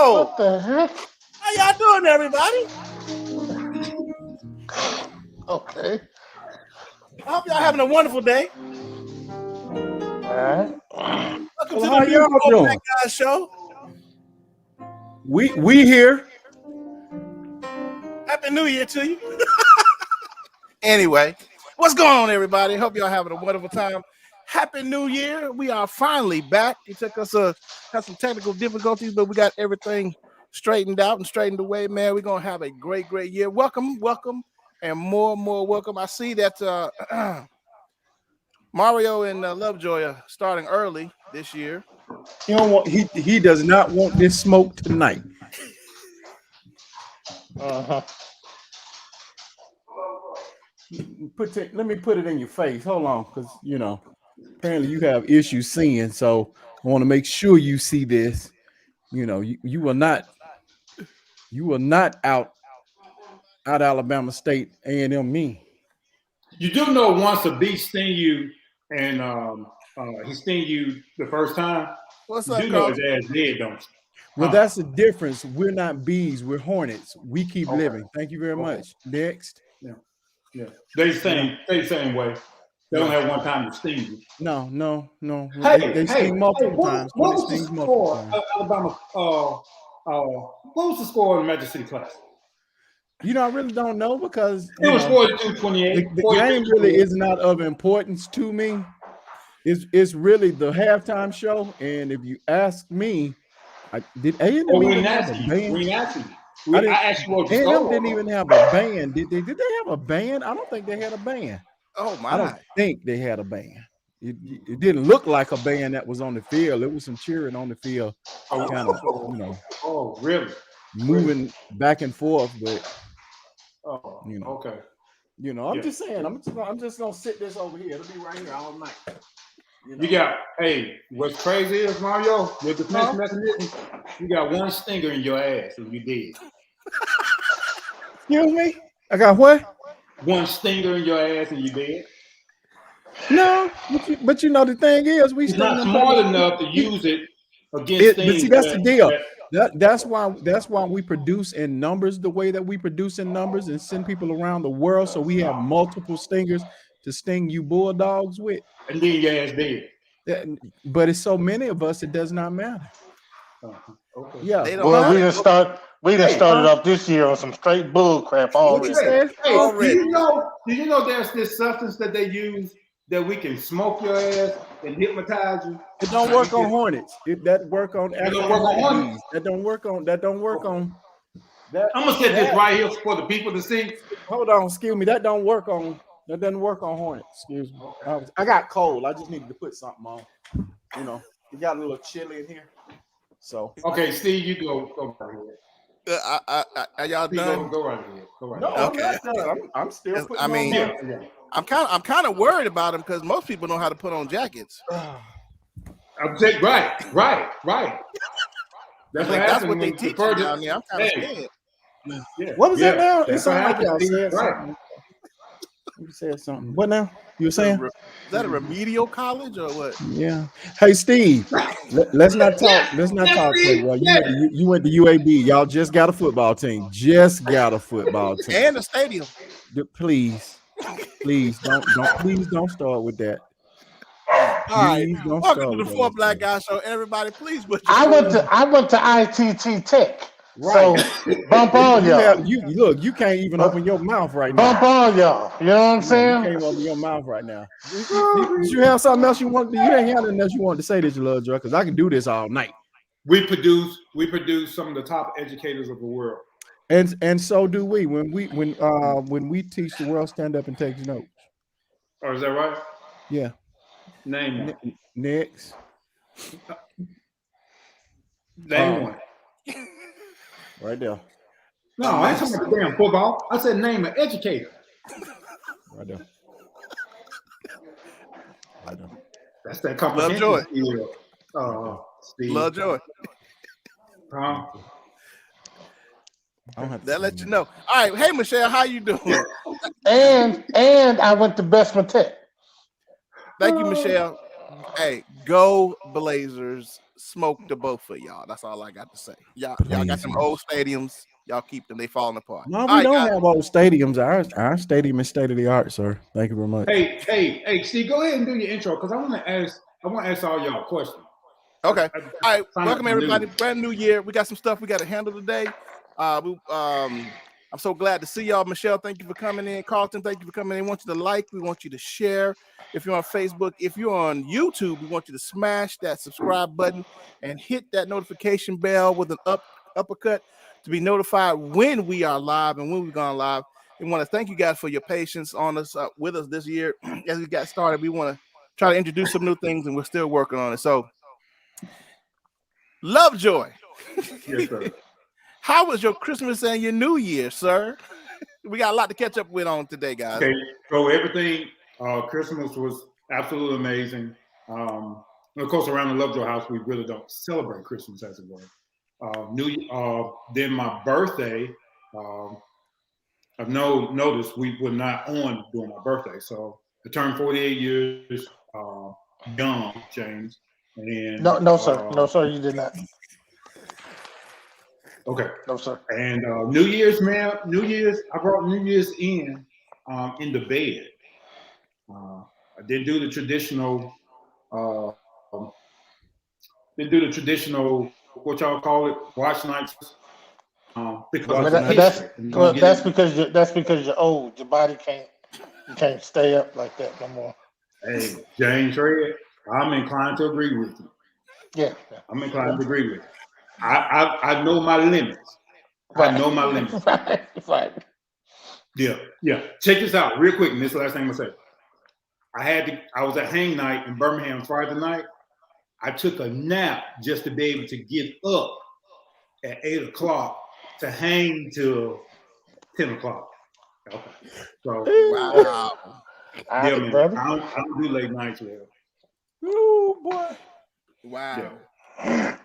Oh, What the heck? how y'all doing, everybody? Okay. I hope y'all having a wonderful day. All right. Welcome Well, to how the new y'all Four doing? Black Guys show. We here. Happy New Year to you. Anyway, what's going on, everybody? Hope y'all having a wonderful time. Happy New Year. We are finally back. It took us had some technical difficulties, but we got everything straightened out and straightened away, man. We're gonna have a great year. Welcome, and more welcome. I see that Mario and Lovejoy are starting early this year. He don't want. He does not want this smoke tonight. Uh-huh. Let me put it in your face. Hold on, because apparently you have issues seeing. So I want to make sure you see this. You will not out Alabama State A&M me. You do know once a bee sting you and he sting you the first time, What's you up, do know Carl? his ass dead, don't you? Well, that's the difference. We're not bees. We're hornets. We keep Okay. living. Thank you very much. Next. Yeah. They the same way. They don't have one time to sting you. No. Hey, They sting multiple times. What was They the stings multiple score? times. Alabama. What was the score in the Magic City Classic? I really don't know because It was 42-28. the game really is not of importance to me. It's really the halftime show, and if you ask me, did A&M even have a band? We asked you. I asked you what the A&M score didn't was. even have a band. Did they have a band? I don't think they had a band. Oh my! I don't think they had a band. It didn't look like a band that was on the field. It was some cheering on the field, kind of Oh, really? moving back and forth, but okay. I'm just saying. I'm just gonna sit this over here. It'll be right here all night. You got, what's crazy is, Mario, your defense mechanism, you got one stinger in your ass and you dead. Excuse me? I got what? One stinger in your ass and you dead. No, but the thing is, we He's sting not them. smart enough to use it against things. But see, that's the deal. That's why we produce in numbers the way that we produce in numbers and send people around the world, so we have multiple stingers to sting you bulldogs with. And then your ass dead. But it's so many of us, it does not matter. Okay. Yeah. Well, we just started off this year on some straight bull crap already. Do you know there's this substance that they use that we can smoke your ass and hypnotize you? It don't work on hornets. That work on It don't work on hornets? That don't work on that. I'm gonna set this right here for the people to see. Hold on, excuse me. That doesn't work on hornets. Excuse me. I got cold. I just needed to put something on. It got a little chilly in here. So okay, Steve, you go right ahead. Are y'all Steve, done? Go right ahead. no, Okay. I'm not done. I'm still putting on. Yeah. I'm kind of worried about them because most people know how to put on jackets. I'm saying, right. That's what they teach you down there. I'm kind of scared. Yeah. What was that now? It That's sounded like what y'all happens. said something. You said something. What now? You were saying? Is that a remedial college or what? Yeah. Hey, Steve. Let's not talk. Playboy. You went to UAB. Y'all just got a football team. And a stadium. Please don't start with that. All right. Welcome to the Four Black Guys Show. Everybody, please. I went to ITT Tech. Right. So bump all y'all. You can't even open your mouth right now. Bump all y'all. You know what I'm saying? You can't open your mouth right now. Did you have something else you wanted? You didn't have nothing else you wanted to say, did you, Lil Joe? Because I can do this all night. We produce some of the top educators of the world. And so do we. When we teach the world, stand up and take notes. Oh, is that right? Yeah. Name one. Next. Name one. Right there. No, I ain't talking about the damn football. I said name an educator. Right there. That's that comprehension. Love joy. Huh? That let you know. All right, hey Michelle, how you doing? And I went to Bestman Tech. Thank you, Michelle. Hey, go Blazers! Smoke the both of y'all. That's all I got to say. Y'all got them old stadiums. Y'all keep them. They falling apart. No, All we right, don't guys. have old stadiums. Our stadium is state of the art, sir. Thank you very much. Hey, Steve, go ahead and do your intro because I want to ask all y'all questions. Okay. All right. Find Welcome out everybody. news. Brand new year. We got some stuff we got to handle today. I'm so glad to see y'all. Michelle, thank you for coming in. Carlton, thank you for coming in. We want you to like. We want you to share. If you're on Facebook, if you're on YouTube, we want you to smash that subscribe button and hit that notification bell with an uppercut to be notified when we are live and when we're going live. We want to thank you guys for your patience on us with us this year. As we got started, we want to try to introduce some new things, and we're still working on it. So, Lovejoy. Yes, sir. How was your Christmas and your New Year, sir? We got a lot to catch up with on today, guys. Okay, so everything, Christmas was absolutely amazing. And of course, around the Lovejoy house, we really don't celebrate Christmas as it were. Then my birthday, I've noticed we were not on during my birthday. So I turned 48 years young, James. And No, sir. No, sir. You did not. Okay. No, sir. And New Year's, man. I brought New Year's in the bed. I didn't do the traditional. What y'all call it, watch nights. Because That's because you're old. Your body can't stay up like that no more. Hey, James Red, I'm inclined to agree with you. Yeah. I'm inclined to agree with you. I know my limits. Right. I know my limits. Right. Yeah. Check this out real quick, and this is the last thing I'm gonna say. I was at hang night in Birmingham Friday night. I took a nap just to be able to get up at 8 o'clock to hang till 10 o'clock. Okay. So wow. Yeah, man. I don't do late nights, man. Oh boy. Wow. Yeah.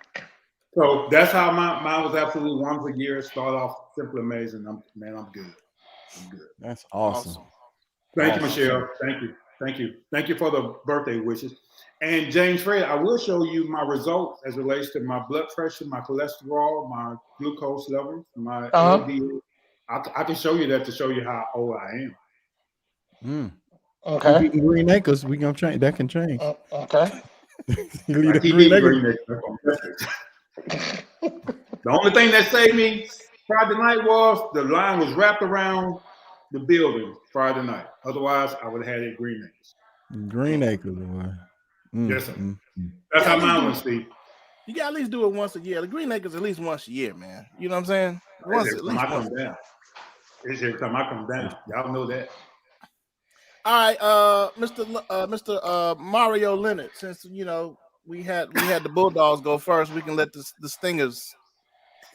So that's how mine was absolutely wonderful year. Start off simply amazing. I'm good. I'm good. That's awesome. Thank you, Michelle. Thank you for the birthday wishes. And James Fred, I will show you my results as it relates to my blood pressure, my cholesterol, my glucose level, my LDL. I can show you that to show you how old I am. Okay. Keep eating Green Acres, we gonna change. That can change. Okay. You leave the Green Acres. The only thing that saved me Friday night was the line was wrapped around the building Friday night. Otherwise, I would have had it Green Acres. Green Acres, boy. Yes, sir. That's how mine was, Steve. You got to at least do it once a year. The Green Acres at least once a year, man. You know what I'm saying? Once at least. It's every time I come down. Y'all know that. All right, Mr. Mario Leonard. Since we had the Bulldogs go first, we can let the Stingers.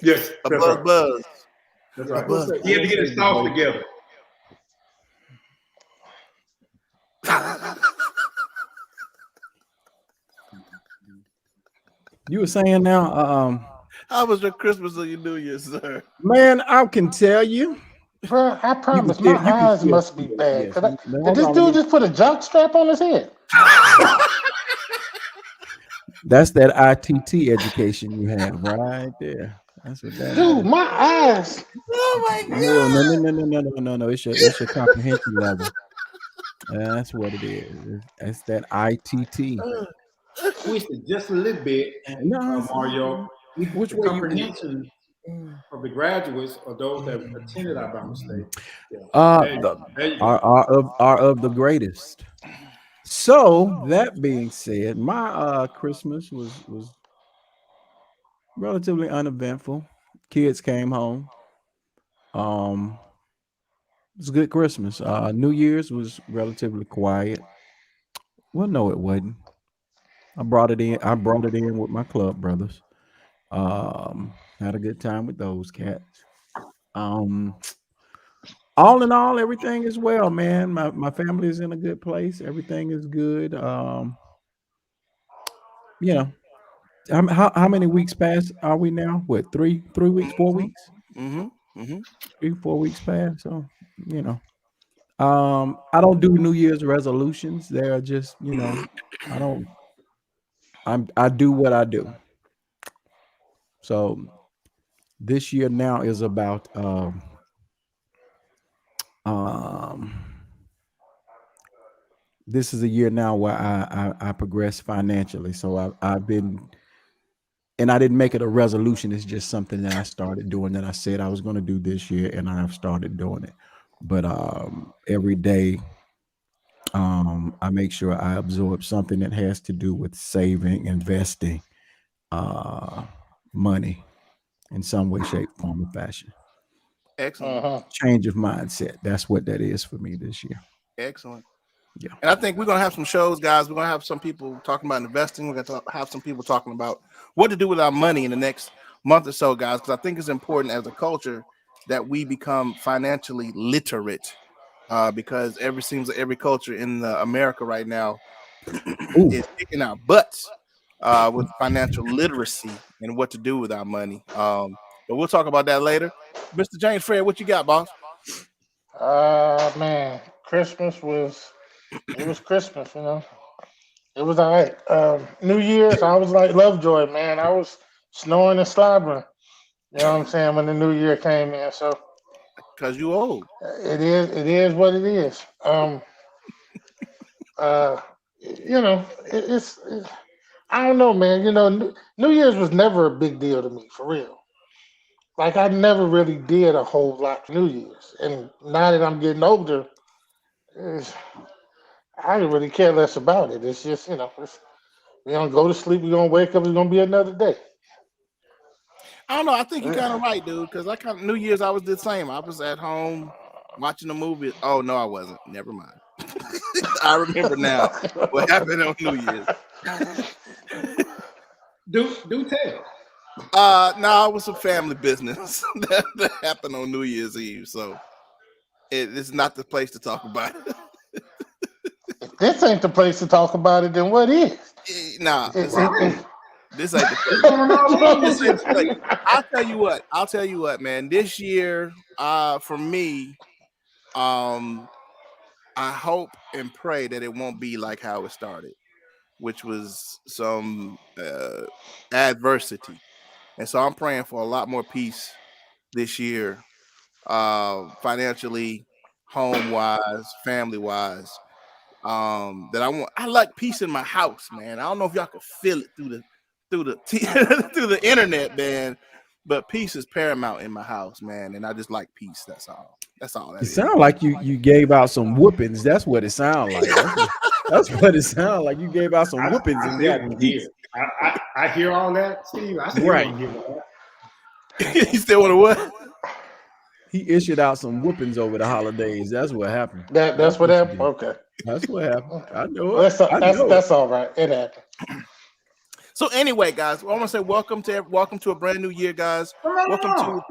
Yes, buzz. That's right. He had to get his thoughts together. You were saying now, how was your Christmas or your New Year's, sir? Man, I can tell you. Bro, I promise my eyes must be bad. Did this dude just put a jock strap on his head? That's that ITT education you have right there. That's what that Dude, is. my eyes. Oh my God. No. It's your comprehension level. That's what it is. That's that ITT. Twisted just a little bit, Mario. Which way comprehension of the graduates or those that attended Alabama State are of the greatest. So that being said, my Christmas was relatively uneventful. Kids came home. It was a good Christmas. New Year's was relatively quiet. Well, no, it wasn't. I brought it in with my club brothers. Had a good time with those cats. All in all, everything is well, man. My family is in a good place. Everything is good. How many weeks past are we now? What, 3 weeks, 4 weeks? 3-4 weeks past. So, I don't do New Year's resolutions. They're just, I don't I do what I do. So this year now is about um this is a year now where I progress financially. So I've been, and I didn't make it a resolution. It's just something that I started doing that I said I was going to do this year, and I've started doing it. But every day, I make sure I absorb something that has to do with saving, investing, money in some way, shape, form, or fashion. Excellent. Change of mindset. That's what that is for me this year. Excellent. Yeah. And I think we're going to have some shows, guys. We're going to have some people talking about investing. We're going to have some people talking about what to do with our money in the next month or so, guys, because I think it's important as a culture that we become financially literate, because seems like every culture in America right now is kicking our butts with financial literacy and what to do with our money. But we'll talk about that later. Mr. James Fred, what you got, boss? Man, it was Christmas, you know. It was all right. New Year's, I was like Lovejoy, man. I was snoring and slobbering. You know what I'm saying? When the new year came in. So Because you old. it is what it is. You know, I don't know, man. You know, New Year's was never a big deal to me, for real. Like I never really did a whole lot for New Year's, and now that I'm getting older, I don't really care less about it. It's just, you know, we're gonna go to sleep, we're gonna wake up, it's gonna be another day. I don't know. I think you're kind of right, dude. Because I kind of New Year's, I was the same. I was at home watching a movie. Oh no, I wasn't. Never mind. I remember now what happened on New Year's. Do tell. No, it was some family business that happened on New Year's Eve. So it's not the place to talk about it. If this ain't the place to talk about it, then what is? Nah, this It- ain't the place. I'll tell you what, man. This year, for me, I hope and pray that it won't be like how it started, which was some adversity. And so I'm praying for a lot more peace this year, financially, home wise, family wise. I like peace in my house, man. I don't know if y'all can feel it through the through the internet, man. But peace is paramount in my house, man. And I just like peace. That's all. That's all that It is. sounds like you gave out some whoopings. That's what it sounds like. That's what it sounds like. You gave out some whoopings and got peace. I hear all that, Steve. I still Right. want to hear that. You still want to what? He issued out some whoopings over the holidays. That's what happened. that's what he happened. did. Okay, That's what happened. I know well, it. I know it. that's all right. It happened. So anyway, guys, I want to say welcome to a brand new year, guys. Welcome to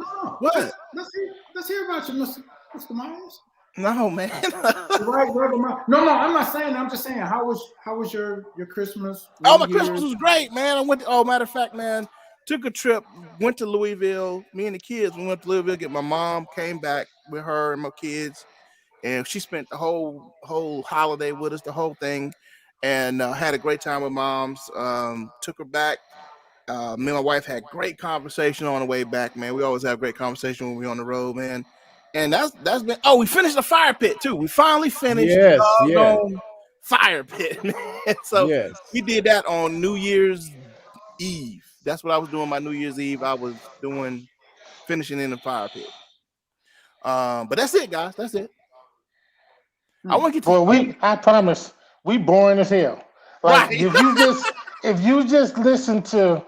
what? Let's hear about you, Mr. Myers. No, man. Right, no, I'm not saying that. I'm just saying how was your Christmas? Oh, my New Year's? Christmas was great, man. Matter of fact, man, took a trip, went to Louisville. Me and the kids, we went to Louisville, get my mom, came back with her and my kids, and she spent the whole holiday with us, the whole thing, and had a great time with moms. Took her back. Me and my wife had great conversation on the way back, man. We always have great conversation when we're on the road, man. And that's been. Oh, we finished the fire pit too. We finally finished the fire pit, man. So we did that on New Year's Eve. That's what I was doing. My New Year's Eve, I was finishing in the fire pit. But that's it, guys. That's it. I want to get to. Well, I promise, we boring as hell. Like Right. if you just listen to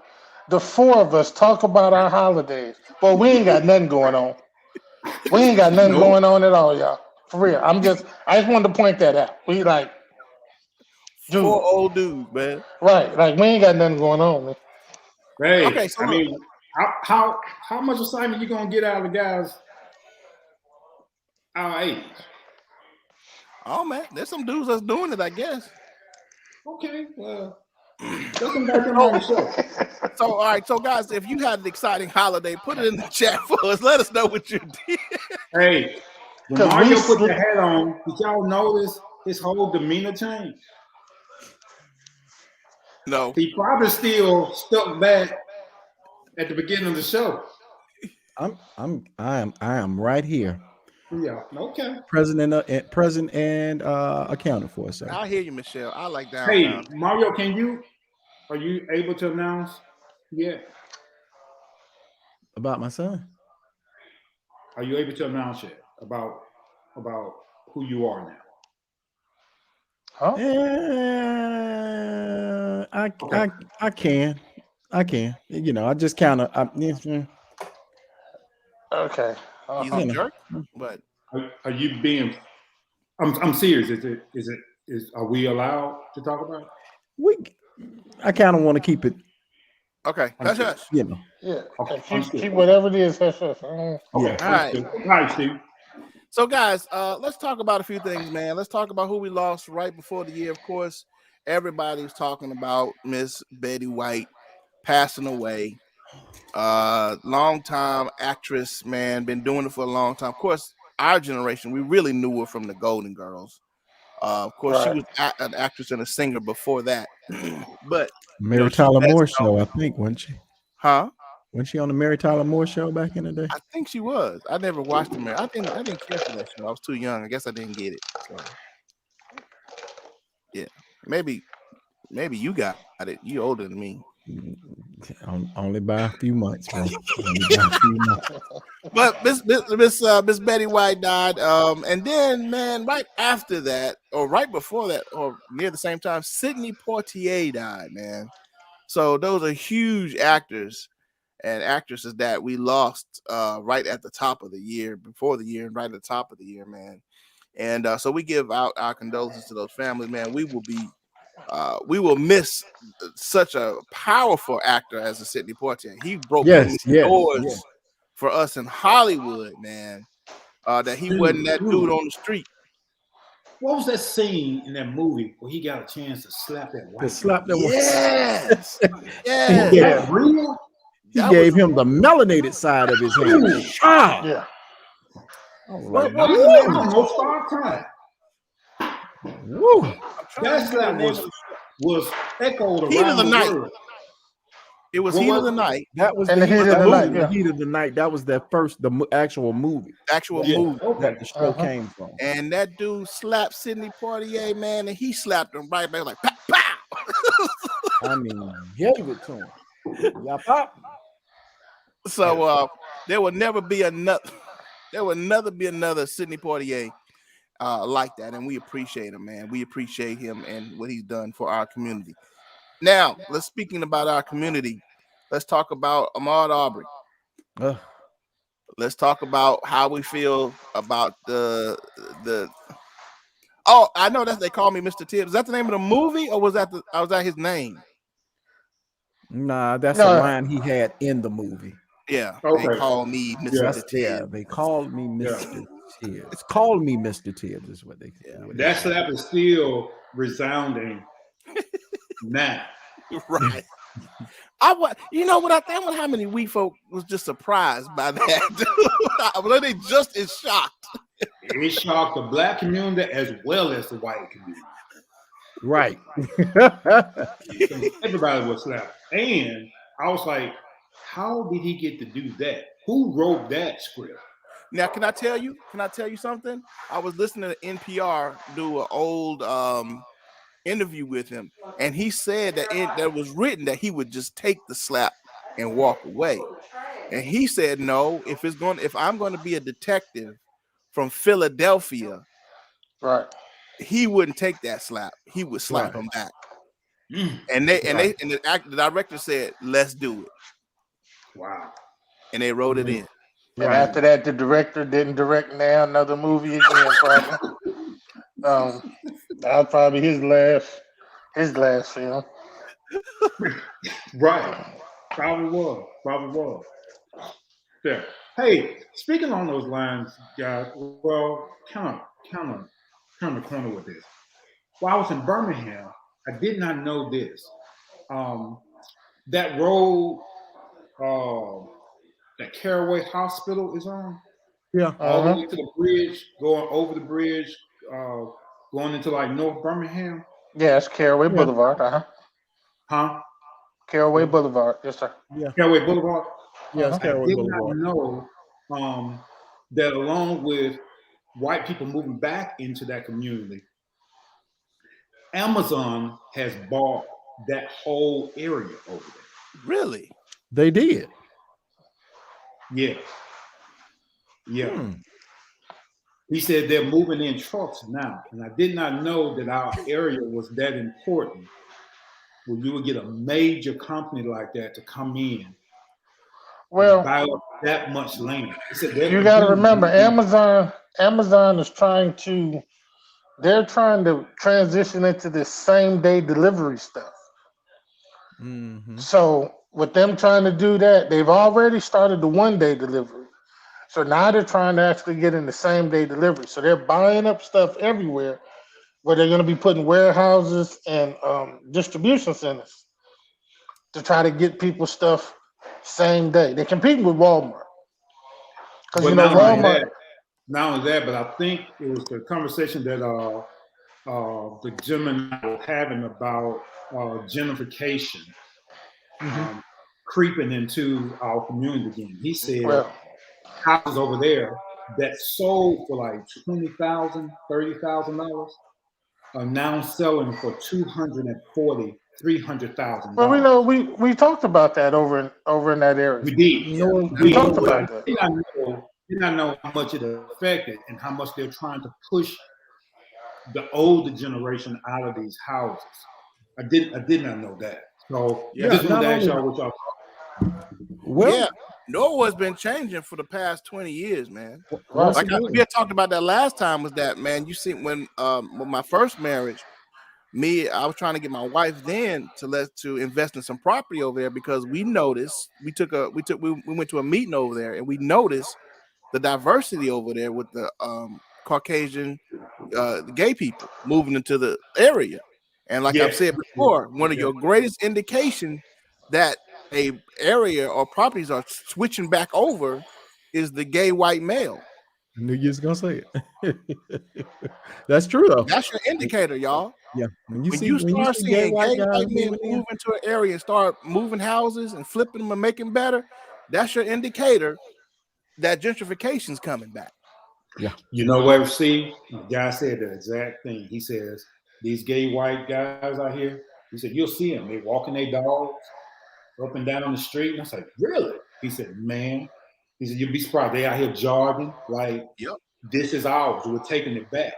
the four of us talk about our holidays, well, we ain't got nothing going on. We ain't got nothing going on at all, y'all. For real. I just wanted to point that out. We like dude. 4 old dudes, man. Right. Like we ain't got nothing going on, man. Hey, Okay, so I mean, how much assignment you gonna get out of the guys our age? Oh man, there's some dudes that's doing it, I guess. Okay, well, let's invite them on the show. So, all right, so guys, if you had an exciting holiday, put it in the chat for us. Let us know what you did. Hey, when 'Cause Mario we put the sli- hat on, did y'all notice his whole demeanor change? No. He probably still stuck back at the beginning of the show. I am right here, Yeah. Okay. present and accounted for. So I hear you, Michelle. I like Hey, downtown. Mario, are you able to announce yet? about my son. Are you able to announce yet about who you are now? Huh? I can. You know, I just kind of. Okay. He's Uh-huh. a You know, jerk, but Are you being? I'm serious. Are we allowed to talk about it? I kind of want to keep it. okay. Hush, hush. You know. Yeah. Okay, Keep whatever it is. Hush, hush. Okay. All right. All right, Steve. So, guys, let's talk about a few things, man. Let's talk about who we lost right before the year. Of course, everybody's talking about Miss Betty White passing away. Long time actress, man, been doing it for a long time. Of course, our generation, we really knew her from the Golden Girls. Of course, she Right. was an actress and a singer before that. But Mary she's Tyler best Moore known- show, I think, wasn't she? Huh? Wasn't she on the Mary Tyler Moore show back in the day? I think she was. I never watched the Mary. I didn't care for that show. I was too young. I guess I didn't get it. So, yeah, maybe you got it. You older than me. Only by a few months, bro. Only by a few months. But Miss Betty White died. And then, man, right after that, or right before that, or near the same time, Sidney Poitier died, man. So those are huge actors and actresses that we lost right at the top of the year, before the year, and right at the top of the year, man. And so we give out our condolences to those families, man. We will miss such a powerful actor as a Sidney Poitier. He broke Yes, doors for us in Hollywood, man. That he wasn't that dude on the street. What was that scene in that movie where he got a chance to slap that white? To slap that Yes, Yeah. Yeah, real. He That gave was- him the melanated side of his hand. Ah! Yeah. I was What- like, what- I almost started crying. woo. That slap was echoed Heat of around the the night. world. It was What Heat was of the it? Night, That was And the the heat heat of of the the night. night, The yeah. heat of the night. That was that first, actual movie actual Yeah. movie. that Okay. the show Uh-huh. came from. And that dude slapped Sidney Poitier, man, and he slapped him right back like pow, pow. I mean, gave it to him. Yeah, pop. So there will never be another. There will never be another Sidney Poitier like that, and we appreciate him, man. We appreciate him and what he's done for our community. Now, let's speaking about our community. Let's talk about Ahmaud Arbery. Ugh. Let's talk about how we feel about the. Oh, I know that they call me Mr. Tibbs. Is that the name of the movie, or was that his name? Nah, that's No. a line he had in the movie. Yeah, Okay. they call me Mr. Yeah. Tibbs. Yeah, they called me Mr. Tibbs. It's called me Mr. Tibbs, is what they what they That said. slap is still resounding now. Right. You know what I think? I wonder how many we folk was just surprised by that. Were they just as shocked? It shocked the black community as well as the white community. Right. Everybody was slapped. And I was like, how did he get to do that? Who wrote that script? Now, can I tell you something? I was listening to NPR do an old interview with him, and he said that was written that he would just take the slap and walk away. And he said, no, if I'm going to be a detective from Philadelphia, Right. he wouldn't take that slap. He would slap Right. him back. Mm. And the director said, let's do it. Wow. And they wrote it in. And after that, the director didn't direct now another movie again. Probably. That was probably his last film. Right. Probably was. Yeah. Hey, speaking on those lines, guys, well, kind of turn the corner with this. While I was in Birmingham, I did not know this. That road that Caraway Hospital is on, Yeah. all the Uh-huh. way to the bridge, going over the bridge, going into like North Birmingham. Yeah, it's Caraway Boulevard. Uh-huh. Huh? Caraway Boulevard. Yes, sir. Caraway Boulevard. Yeah, it's Uh-huh. I Caraway did Boulevard. not know that along with white people moving back into that community, Amazon has bought that whole area over there. Really? They did. Yeah. He said they're moving in trucks now. And I did not know that our area was that important where you would get a major company like that to come in Well, and buy up that much land. He said you got to remember, Amazon is they're trying to transition into this same day delivery stuff. Mm-hmm. So with them trying to do that, they've already started the 1 day delivery. So now they're trying to actually get in the same day delivery. So they're buying up stuff everywhere where they're going to be putting warehouses and distribution centers to try to get people stuff same day. They're competing with Walmart. Because Walmart. Not only that, but I think it was the conversation that the gentleman was having about gentrification creeping into our community again. He said houses over there that sold for like $20,000, $30,000 are now selling for $240,000, $300,000. Well, we know we talked about that over in that area. We did. We talked about that. Did not know how much it affected and how much they're trying to push the older generation out of these houses. I did not know that. So I just wanted to ask y'all what y'all. Well, Yeah, Norwood's been changing for the past 20 years, man. Right. Like we had talked about that last time, was that, man, you see, when my first marriage, I was trying to get my wife then to invest in some property over there, because we noticed we went to a meeting over there, and we noticed the diversity over there with the Caucasian gay people moving into the area. And like I've said before, one of your greatest indication that a area or properties are switching back over is the gay white male. I knew you was gonna say it. That's true though. That's your indicator, y'all. Yeah. When you start seeing gay white men move into an area and start moving houses and flipping them and making better, that's your indicator that gentrification's coming back. Yeah. You know what, see? The guy said the exact thing. He says, these gay white guys out here, he said, you'll see them. They walking their dogs up and down on the street. And I was like, really? He said, man. He said, you'd be surprised. They out here jogging like, this is ours. We're taking it back.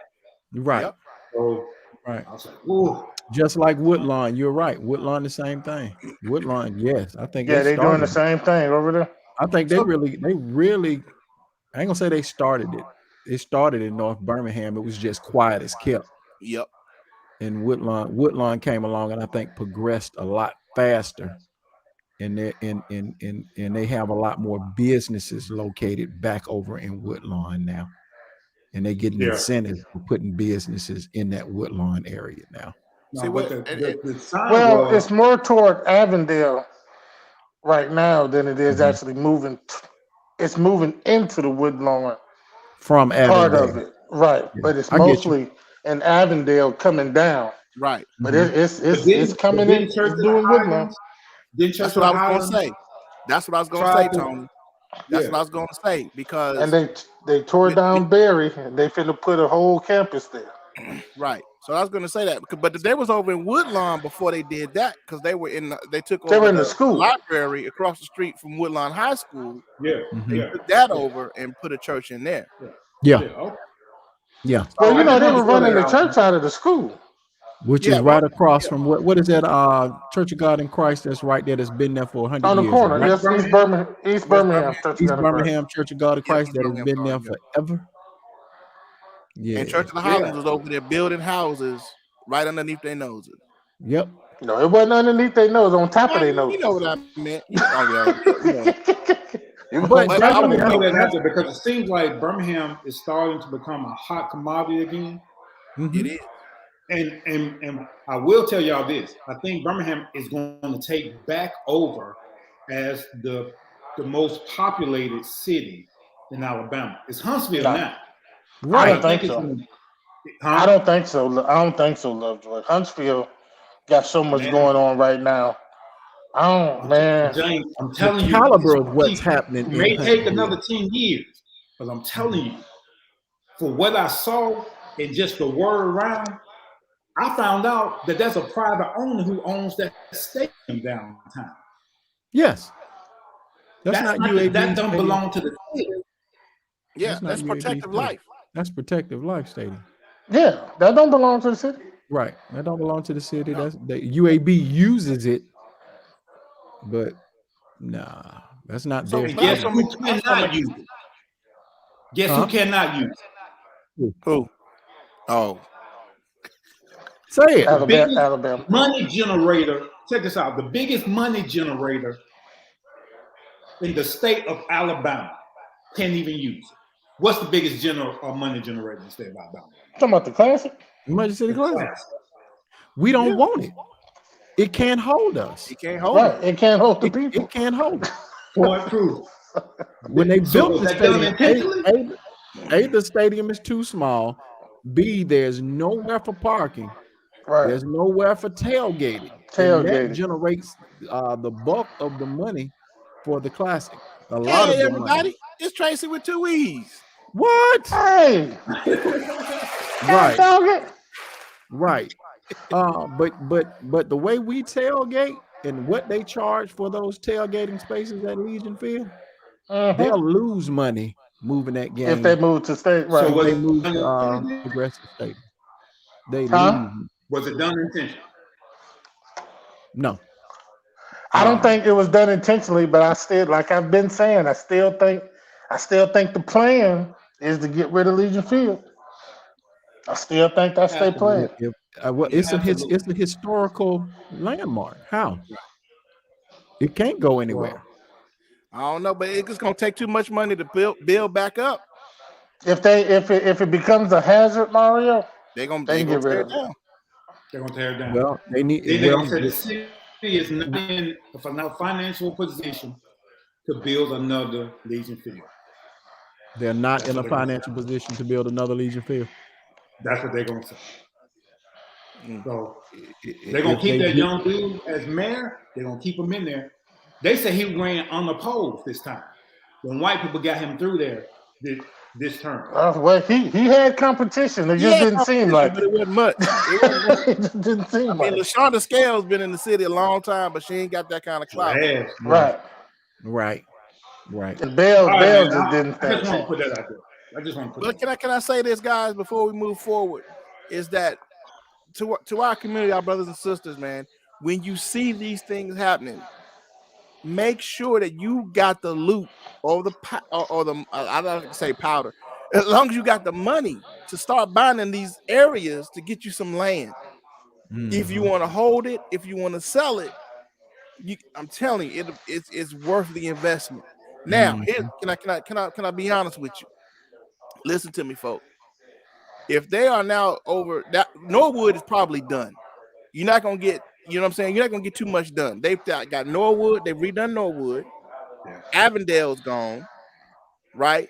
Right. Yep. So right. I was like, ooh. Just like Woodlawn, you're right. Woodlawn, the same thing. Woodlawn, yes. I think they're doing the same thing over there. I think they really, I ain't gonna say they started it. It started in North Birmingham. It was just quiet as kept. Yep. And Woodlawn came along and I think progressed a lot faster. And they have a lot more businesses located back over in Woodlawn now. And they getting incentives for putting businesses in that Woodlawn area now. See, it's more toward Avondale right now than it is actually moving. It's moving into the Woodlawn from Avondale. Part of it, right? Yeah. But it's mostly in Avondale coming down, right? But it's coming in. It's doing Woodlawn. That's what I was gonna say. That's what I was gonna say, Tony. That's what I was gonna say, because they tore down Berry and they finna put a whole campus there. Right. So I was gonna say that, but they was over in Woodlawn before they did that, because they were in the school library across the street from Woodlawn High School. Yeah. Took that over and put a church in there. Yeah. Well, they were running the church out of the school. Which is right across from what is that Church of God in Christ that's right there, that's been there for 100 years. On the corner, right? Yes, East Birmingham Church of God in Christ that has been there forever. Yeah. And Church of the Highlands was over there building houses right underneath their noses. Yep. No, it wasn't underneath their nose, on top of their nose. You know what I meant. But I would know that answer, because it seems like Birmingham is starting to become a hot commodity again. It is. And I will tell y'all this. I think Birmingham is going to take back over as the most populated city in Alabama. It's Huntsville now. Right. I don't think so. I don't think so, Lovejoy. Huntsville got so much going on right now. Man. James, I'm The telling you, caliber it's of what's cheap. happening It in may take Huntsville. another 10 years, but I'm telling you, for what I saw and just the word around, I found out that there's a private owner who owns that stadium downtown. Yes. That's not UAB. That don't Stadium. belong to the city. Yeah, not that's UAB protective Stadium. life. That's Protective Life Stadium. Yeah, that don't belong to the city. Right. That don't belong to the city. No. UAB uses it, but nah, that's not So, their And but I was guess stadium. gonna who cannot use it? Guess Huh? who cannot use it? Who? Oh, Say it. The biggest Alabama. money generator. Check this out. The biggest money generator in the state of Alabama can't even use it. What's the biggest money generator in the state of Alabama? Talking about the Classic? Magic City Classic. Class. We don't Yeah. want it. It can't hold us. he can't hold Right. it. It can't hold the people. It can't hold us. Point proof. When they So built was the that done stadium, intentionally? A, the stadium is too small. B, there's nowhere for parking. Right. There's nowhere for tailgating. And that Tailgating. generates the bulk of the money for the Classic. A lot of Hey, the everybody, money. it's Tracy with 2 E's. What? Hey, Right, dog it. right. But the way we tailgate and what they charge for those tailgating spaces at Legion Field, they'll lose money moving that game. If they move to state, right? So If they was move it to done Progressive Stadium, they Huh? lose. was it done intentionally? No, I don't think it was done intentionally, but I still, like I've been saying, I still think the plan is to get rid of Legion Field. I still think that's their plan. it's a historical landmark. How? It can't go anywhere. I don't know, but it's gonna take too much money to build back up. If it becomes a hazard, Mario, They're gonna They can get tear rid it of it. down. They're gonna tear it down. Well, they need. Then they're Well, gonna say the city is not in a financial position to build another Legion Field. they're not That's in a what they're gonna financial position to build another Legion Field. That's what they're gonna say. Mm. So they're gonna If keep they that get- young dude as mayor. They're gonna keep him in there. They say he ran unopposed this time. When white people got him through there this term. well, he had competition. It just didn't seem like but it wasn't much. It wasn't much. it just didn't seem I mean, like. LaShonda Scales been in the city a long time, but she ain't got that kind of clout. Yeah. Right. Right. And Bell All right, man, just didn't I stand just want to chance. put that out there. I just want to put But can I say this, guys, before we move forward, is that to our community, our brothers and sisters, man, when you see these things happening, make sure that you got the loot or the I don't say powder, as long as you got the money to start buying in these areas to get you some land. If you want to hold it, if you want to sell it, I'm telling you, it's worth the investment. Now, can I be honest with you? Listen to me, folks. If they are now over that, Norwood is probably done. You're not gonna get, you know what I'm saying? You're not gonna get too much done. They've got Norwood, they've redone Norwood. Yeah. Avondale's gone, right?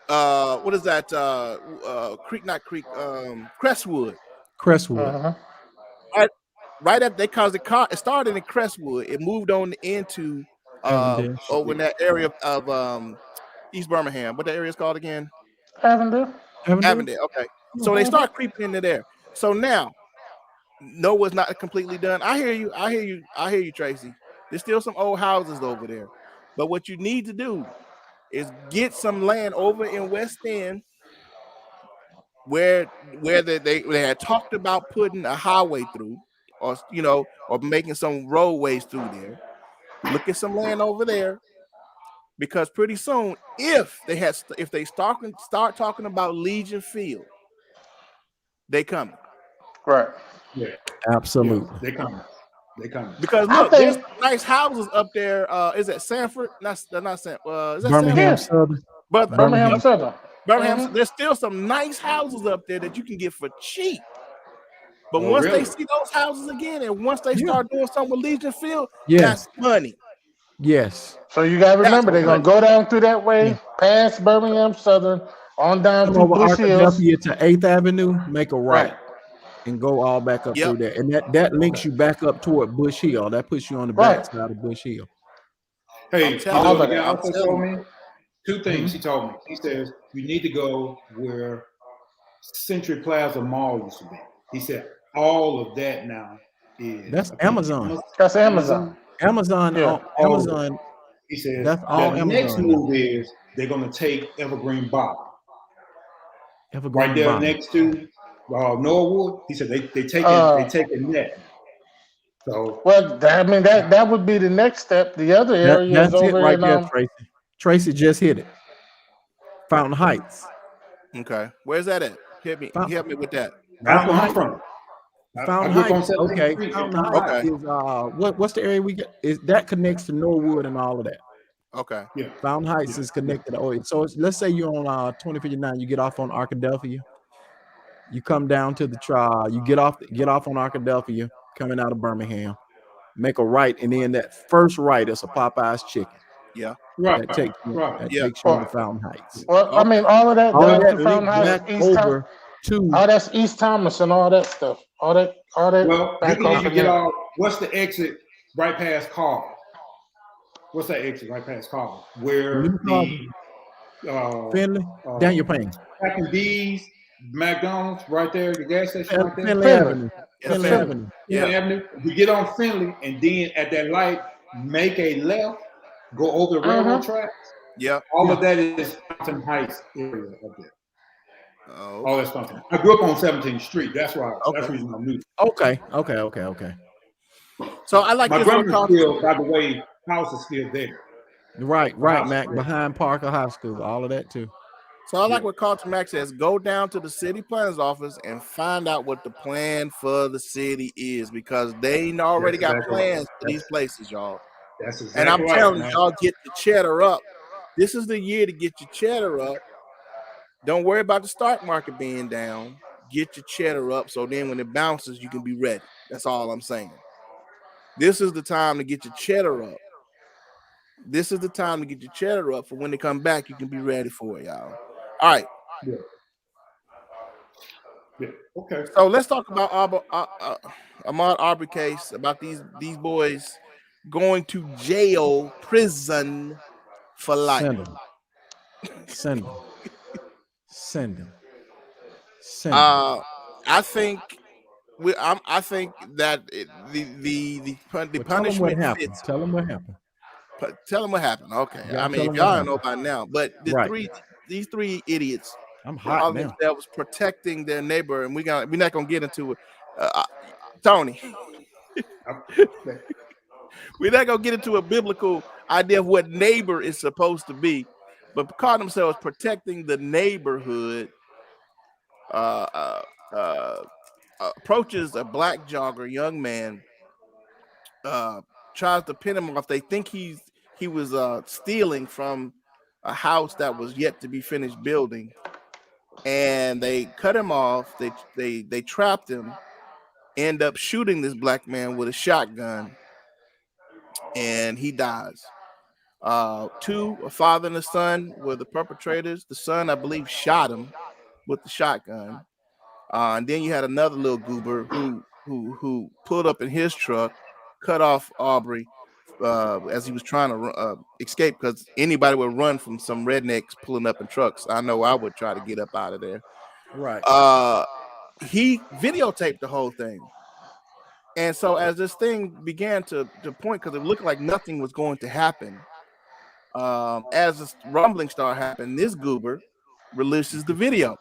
What is that? Crestwood. Crestwood. Right at it started in Crestwood. It moved on into Avondale. over in that area of East Birmingham. What the area is called again? Avondale. Avondale. Okay. So they start creeping into there. So now Noah's not completely done. I hear you, Tracy. There's still some old houses over there. But what you need to do is get some land over in West End where they had talked about putting a highway through, or or making some roadways through there. Look at some land over there, because pretty soon, if they start talking about Legion Field, they coming. Right. Yeah. Absolutely. They coming. Because look, there's nice houses up there. Is it Sanford? Not Sanford. Is that Birmingham Sanford? Southern. But Birmingham Southern. Birmingham. There's still some nice houses up there that you can get for cheap. But Oh, once really? they see those houses again, and once they start doing something with Legion Field, Yes. that's money. Yes. So you gotta remember they're gonna go down through that way, past Birmingham Southern, on down Come through over Bush Hills. Arkadelphia to 8th Avenue, make a right. and go all back up Yep. through there, and that links you back up toward Bush Hill. That puts you on the Right. back side of Bush Hill. Hey, I'm telling the you, guy I'm also telling told you. me two things. He told me. He says you need to go where Century Plaza Mall used to be. He said all of that now is That's Amazon. That's Amazon. Amazon. Yeah. Amazon. He says That's all the next Amazon. move is they're going to take Evergreen Bottom Evergreen right there Bottom. next to Norwood. He said they taking that. So Well, I mean that would be the next step. The other area is That's it over right in there, Tracy. Tracy just hit it. Fountain Heights. Okay, where's that at? Help me with that. that's where I'm from. Fountain I grew up on Heights. 17th Okay. Street. Fountain Heights Okay. is what's the area we get? Is that connects to Norwood and all of that? Okay. Yeah. Fountain Heights is connected. Oh, so let's say you're on 2059. You get off on Arkadelphia. You come down to the trial. You get off on Arkadelphia, coming out of Birmingham. Make a right, and then that first right is a Popeye's chicken. Yeah. Right. That takes you Yeah. to Fountain Heights. Well, I mean, all of that All of down that to Fountain links Heights, back East over to all that's East Thomas and all that stuff. All that. Well, you back can off even of get there. off. What's the exit right past Carver? What's that exit right past Carver? Where New the Finley, Daniel Payne, Jack and D's, McDonald's right there, the gas station right there. Finley Finley. Avenue, Yeah, Finley Finley. Avenue. Yeah. Avenue. You get on Finley, and then at that light, make a left, go over the railroad tracks. Yeah. All of that is Fountain Heights area up there. Oh. All that stuff. I grew up on 17th Street. That's why. Okay. That's the reason I knew. Okay. So I like My this one grandma's called. still, by the way, house is still there. Right, Mac, behind Parker High School, all of that too. So I like what Carlton Mack says. Go down to the city planner's office and find out what the plan for the city is, because they already got exactly plans right. for these places, y'all. That's exactly And I'm right, telling man. y'all, get the cheddar up. This is the year to get your cheddar up. Don't worry about the stock market being down. Get your cheddar up, so then when it bounces, you can be ready. That's all I'm saying. This is the time to get your cheddar up. This is the time to get your cheddar up for when they come back. You can be ready for it, y'all. All right. Yeah. Okay. So let's talk about Ahmaud Arbery case, about these boys going to jail, prison for life. Send them. I think I think that the punishment fits. Tell them what happened. Tell them what happened. Okay. Yeah, I mean, if y'all don't know by now, but these three idiots, I'm hot now. That was protecting their neighbor, and we're not gonna get into it. Tony, we're not gonna get into a biblical idea of what neighbor is supposed to be, but call themselves protecting the neighborhood. Approaches a black jogger, young man, tries to pin him off. They think he was stealing from a house that was yet to be finished building, and they cut him off. They trapped him, end up shooting this black man with a shotgun, and he dies. A father and a son were the perpetrators. The son, I believe, shot him with the shotgun. And then you had another little goober who pulled up in his truck, cut off Arbery as he was trying to escape, because anybody would run from some rednecks pulling up in trucks. I know I would try to get up out of there. Right. He videotaped the whole thing. And so as this thing began to point, because it looked like nothing was going to happen, as this rumbling started happening, this goober releases the video.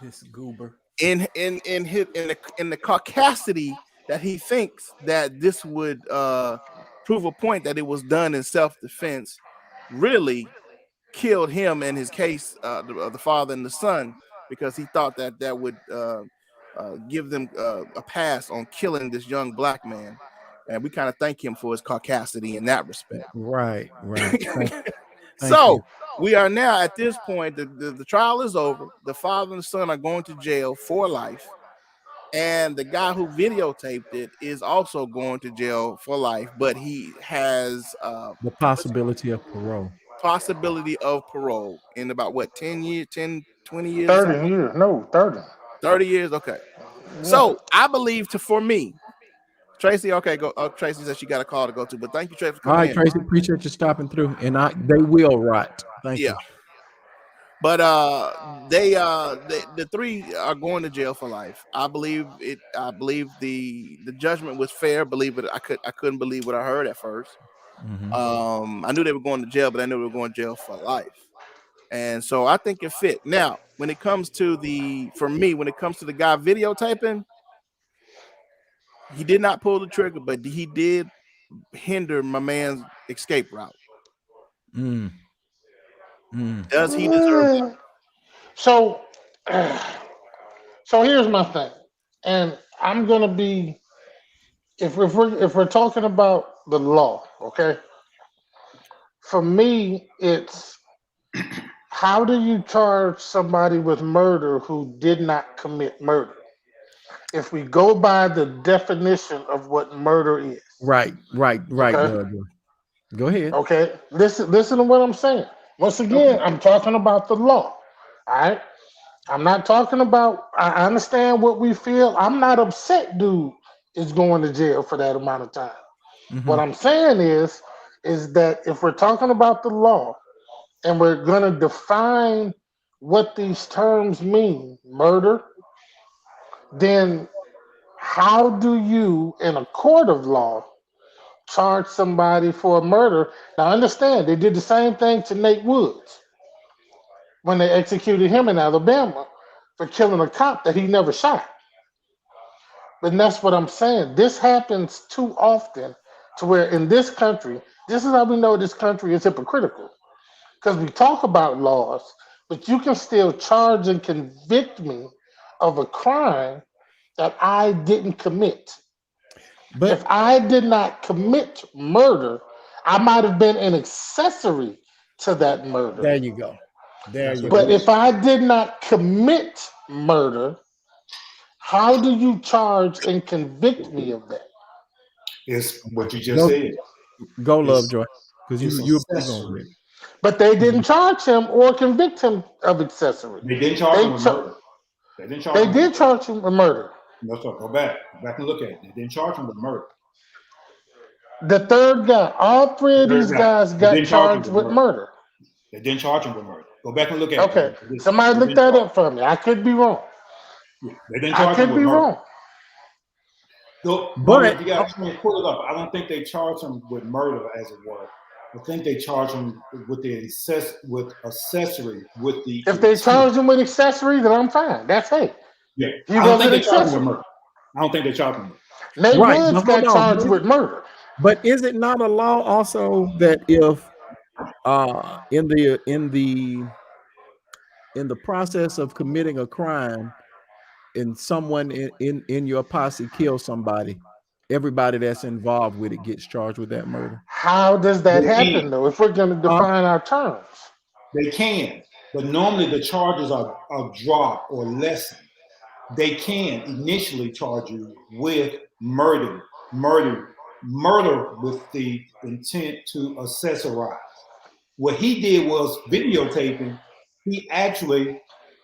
This goober. In the caucasity that he thinks that this would prove a point that it was done in self-defense, really killed him and his case, the father and the son, because he thought that would give them a pass on killing this young black man. And we kind of thank him for his caucasity in that respect. Right. So we are now at this point, the trial is over. The father and the son are going to jail for life. And the guy who videotaped it is also going to jail for life, but he has the possibility of parole. In about 10 years, 20 years? 30 years. No, 30. 30 years? Okay. So I believe for me, Tracy. Okay, go. Tracy says she got a call to go to, but thank you, Tracy, for All coming right, in. Tracy, appreciate you stopping through. And they will rot. Thank Yeah. you. But the three are going to jail for life. I believe it. I believe the judgment was fair. Believe it. I couldn't believe what I heard at first. Mhm. I knew they were going to jail, but I knew they were going to jail for life. And so I think it fit. Now, when it comes to the guy videotaping, he did not pull the trigger, but he did hinder my man's escape route. Mm. Mm. Does he deserve that? So, so here's my thing, and I'm gonna be if we're talking about the law, okay? For me, it's how do you charge somebody with murder who did not commit murder? If we go by the definition of what murder is, Right. okay? Go ahead. Okay, listen to what I'm saying. Once again, I'm talking about the law. All right. I'm not talking about. I understand what we feel. I'm not upset. Dude is going to jail for that amount of time. What Mhm. I'm saying is that if we're talking about the law and we're going to define what these terms mean, murder, then how do you, in a court of law, charge somebody for a murder? Now, understand, they did the same thing to Nate Woods when they executed him in Alabama for killing a cop that he never shot. And that's what I'm saying. This happens too often to where in this country, this is how we know this country is hypocritical. Because we talk about laws, but you can still charge and convict me of a crime that I didn't commit. But If I did not commit murder, I might have been an accessory to that murder. there you go. There you But go. if I did not commit murder, how do you charge and convict me of that? It's what you just Go, said. go, It's, Lovejoy, because it's you're going accessory. with it. But they didn't charge him or convict him of accessory. They didn't charge They him with cha- murder. They didn't charge they him with did murder. charge him with murder. No, sir. Go back and look at it. They didn't charge him with murder. The third guy, all three of Third these guy. guys They got didn't charge him charged with with murder. They didn't charge him with murder. Go back and look at Okay, it. They somebody look didn't that charge- up for me. I could be wrong. They didn't I charge him could with be murder. wrong. Go, But you got to pull it up. I don't think they charged him with murder, as it were. I think they charged him with accessory with the. If they charge him with accessory, then I'm fine. That's it. Yeah, He I don't think wasn't they charged him accessory. with murder. I don't think they charged him with murder. Nate right, Woods but got hold on. charged with murder. But is it not a law also that if in the process of committing a crime and someone in your posse kills somebody, everybody that's involved with it gets charged with that murder? How does that They happen, can. though? If we're going to define our terms, They can, but normally the charges are dropped or lessened. They can initially charge you with murder with the intent to accessorize. What he did was videotaping. He actually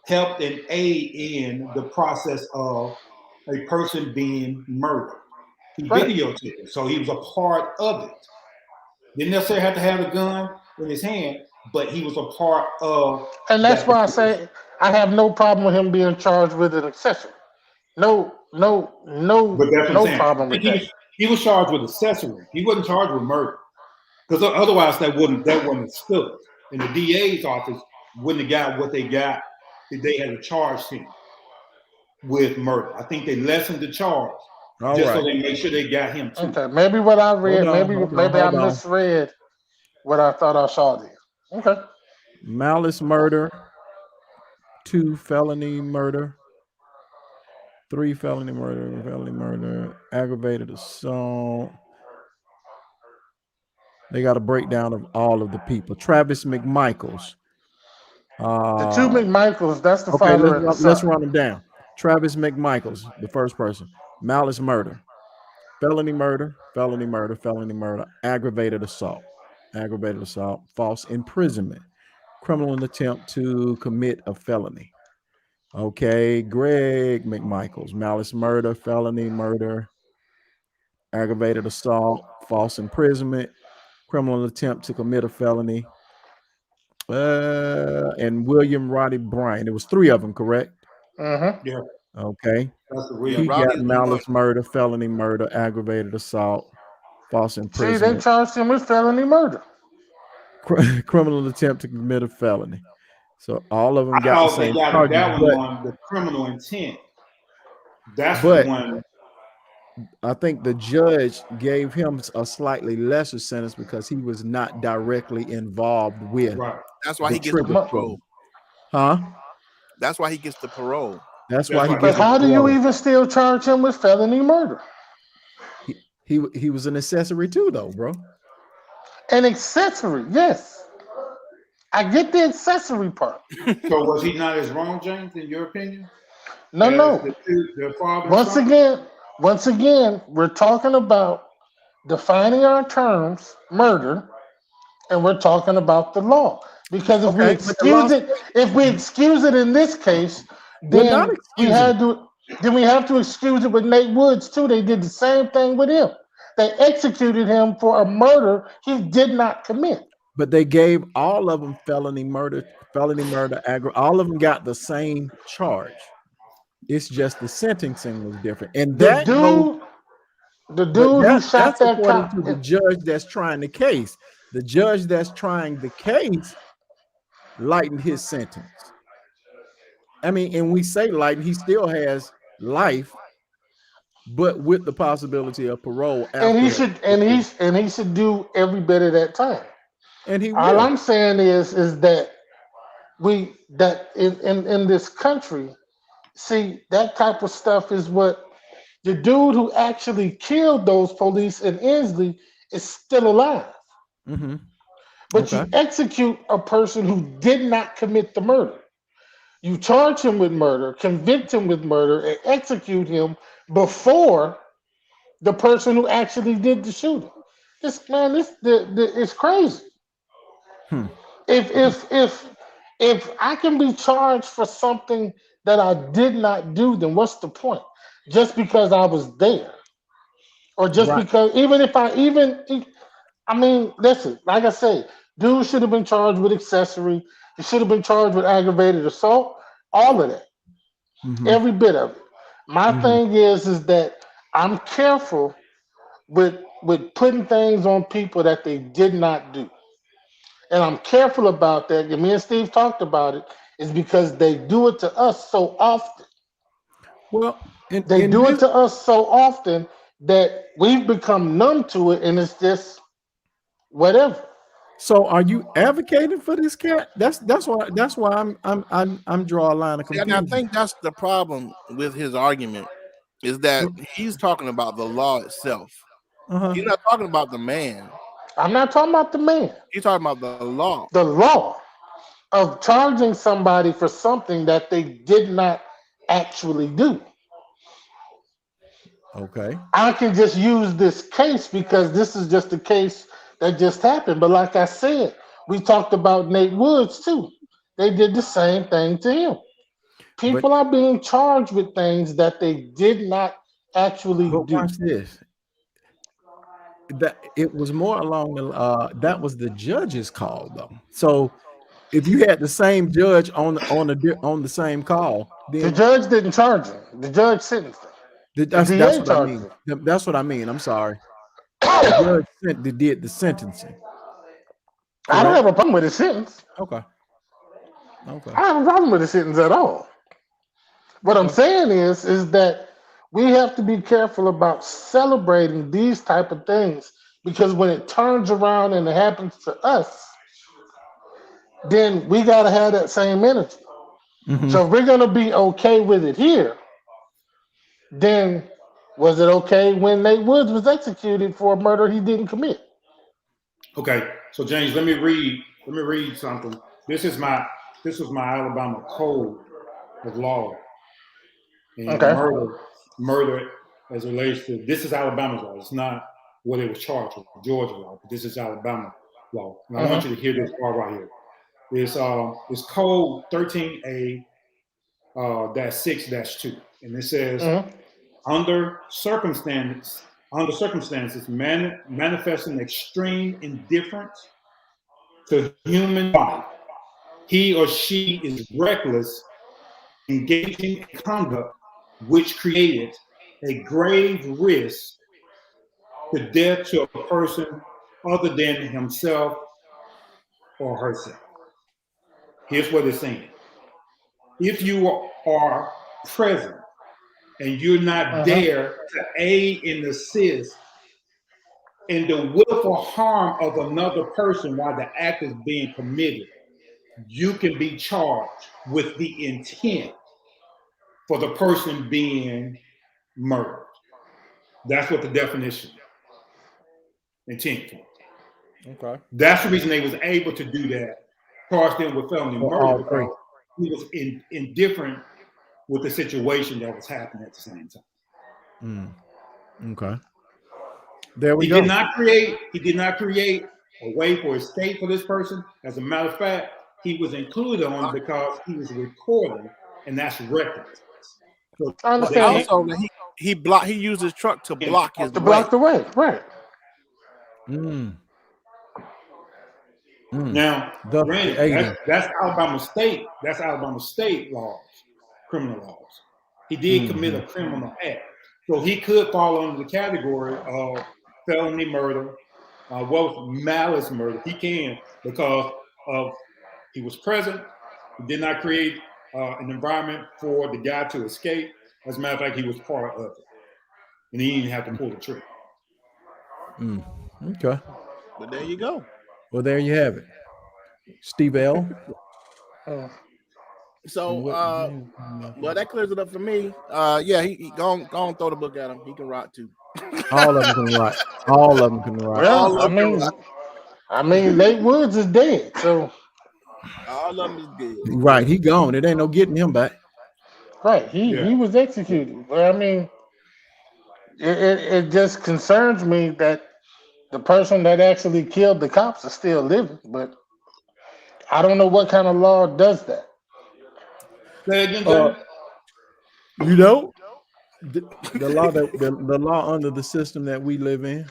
helped and aid in the process of a person being murdered. He Right. videotaped it, so he was a part of it. Didn't necessarily have to have a gun in his hand, but he was a part of. and that's that why I particular- say I have no problem with him being charged with an accessory. No But that's what I'm saying. problem I with think that. he was charged with accessory. He wasn't charged with murder, because otherwise that wouldn't stood. And the DA's office wouldn't have got what they got if they had charged him with murder. I think they lessened the charge All just so right. they make sure they got him too. Okay, maybe what I read, Hold on, maybe hold maybe I on. misread what I thought I saw there. Okay. Malice murder, 2 felony murder, 3 felony murder, aggravated assault. They got a breakdown of all of the people. Travis McMichaels. The two McMichaels, that's the Okay, father and the let's son. run them down. Travis McMichaels, the first person. Malice murder, felony murder, aggravated assault, false imprisonment, criminal attempt to commit a felony, Okay, Greg McMichaels, malice murder, felony murder, aggravated assault, false imprisonment, criminal attempt to commit a felony, and William Roddy Bryan. It was 3 of them, correct? Mm-hmm. Yeah, Okay. that's the Yeah, reason. He Roddy got is malice murder, felony murder, aggravated assault, false See, they imprisonment, charged him with felony murder. criminal attempt to commit a felony. So all of them I got the thought they same got charges, that one on the criminal intent. That's the but one. I think the judge gave him a slightly lesser sentence because he was not directly involved with Right. That's why the he gets the trigger parole. finger. Huh? That's why he gets the parole. That's why he right. But gets the how do you parole. even still charge him with felony murder? He was an accessory too, though, bro. An accessory, yes. I get the accessory part. So was he not as wrong, James, in your opinion? No, as no. the father and Once again, we're talking about defining our terms, murder, and we're talking about the law. Because if we Okay, but the law excuse it in this case, We're not then excusing we have to excuse it with Nate Woods too. They did the same thing with him. They executed him for a murder he did not commit. But they gave all of them felony murder, all of them got the same charge. It's just the sentencing was different. And The dude who shot that's that according cop. to the judge that's trying the case. The judge that's trying the case lightened his sentence. I mean, and we say lightened, he still has life, but with the possibility of parole after And he that. should he should do every bit of that time. And he All will. I'm saying is that in this country, see, that type of stuff is what the dude who actually killed those police in Inslee is still alive. Mm-hmm. But you execute a person who did not commit the murder. You charge him with murder, convict him with murder, and execute him before the person who actually did the shooting. It's crazy. If I can be charged for something that I did not do, then what's the point? Just because I was there, or just because listen, like I say, dude should have been charged with accessory. He should have been charged with aggravated assault. All of that, every bit of it. My thing is that I'm careful with putting things on people that they did not do. And I'm careful about that. And me and Steve talked about it, is because they do it to us so often. Well, They do it to us so often that we've become numb to it, and it's just whatever. So, are you advocating for this cat? That's why I'm draw a line of confusion. And I think that's the problem with his argument, is that he's talking about the law itself. He's not talking about the man. I'm not talking about the man. He's talking about the law. The law of charging somebody for something that they did not actually do. Okay. I can just use this case because this is just a case that just happened. But like I said, we talked about Nate Woods too. They did the same thing to him. People are being charged with things that they did not actually do. Watch this. That it was more along the that was the judge's call though. So if you had the same judge on the same call, then the judge didn't charge him. The judge sentenced him. That's what I mean. That's what I mean. I'm sorry. The judge did the sentencing. I don't have a problem with the sentence. Okay. I don't have a problem with the sentence at all. What I'm saying is that we have to be careful about celebrating these type of things, because when it turns around and it happens to us, then we got to have that same energy. So if we're going to be okay with it here, then was it okay when Nate Woods was executed for a murder he didn't commit? Okay, so James, let me read something. This is my Alabama code of law. And murder as it relates to, this is Alabama's law. It's not what it was charged with, Georgia law, but this is Alabama law. And I want you to hear this part right here. It's code 13A, -6-2, and it says Mhm. under circumstances manifesting extreme indifference to human life, he or she is reckless, engaging in conduct which created a grave risk to death to a person other than himself or herself. Here's what it's saying. If you are present and you're not there to aid and assist in the willful harm of another person while the act is being committed, you can be charged with the intent for the person being murdered. That's what the definition intent for. Okay. That's the reason they was able to do that, charge them with felony For murder, all because three. he was indifferent with the situation that was happening at the same time. Okay. There we He go. did not create a way for escape for this person. As a matter of fact, he was included on because he was recording, and that's reckless. So I understand. Also, he used his truck to block his To way. block the way, right? Now, The granted, 80. that's Alabama State. That's Alabama State laws, criminal laws. He did commit a criminal act, so he could fall under the category of felony murder, malice murder. He can, because of he was present. He did not create an environment for the guy to escape. As a matter of fact, he was part of it, and he didn't have to pull the trigger. Okay. But there you go. Well, there you have it. Steve L. So, well, that clears it up for me. Yeah, he go on throw the book at him. He can rock too. All of them can rock. All of them can rock. Well, I mean, Nate Woods is dead, so all of them is good. Right, he gone. It ain't no getting him back. right, he was executed. But I mean, it just concerns me that the person that actually killed the cops is still living, but I don't know what kind of law does that. Say again, Jay? You know, the law the law under the system that we live in.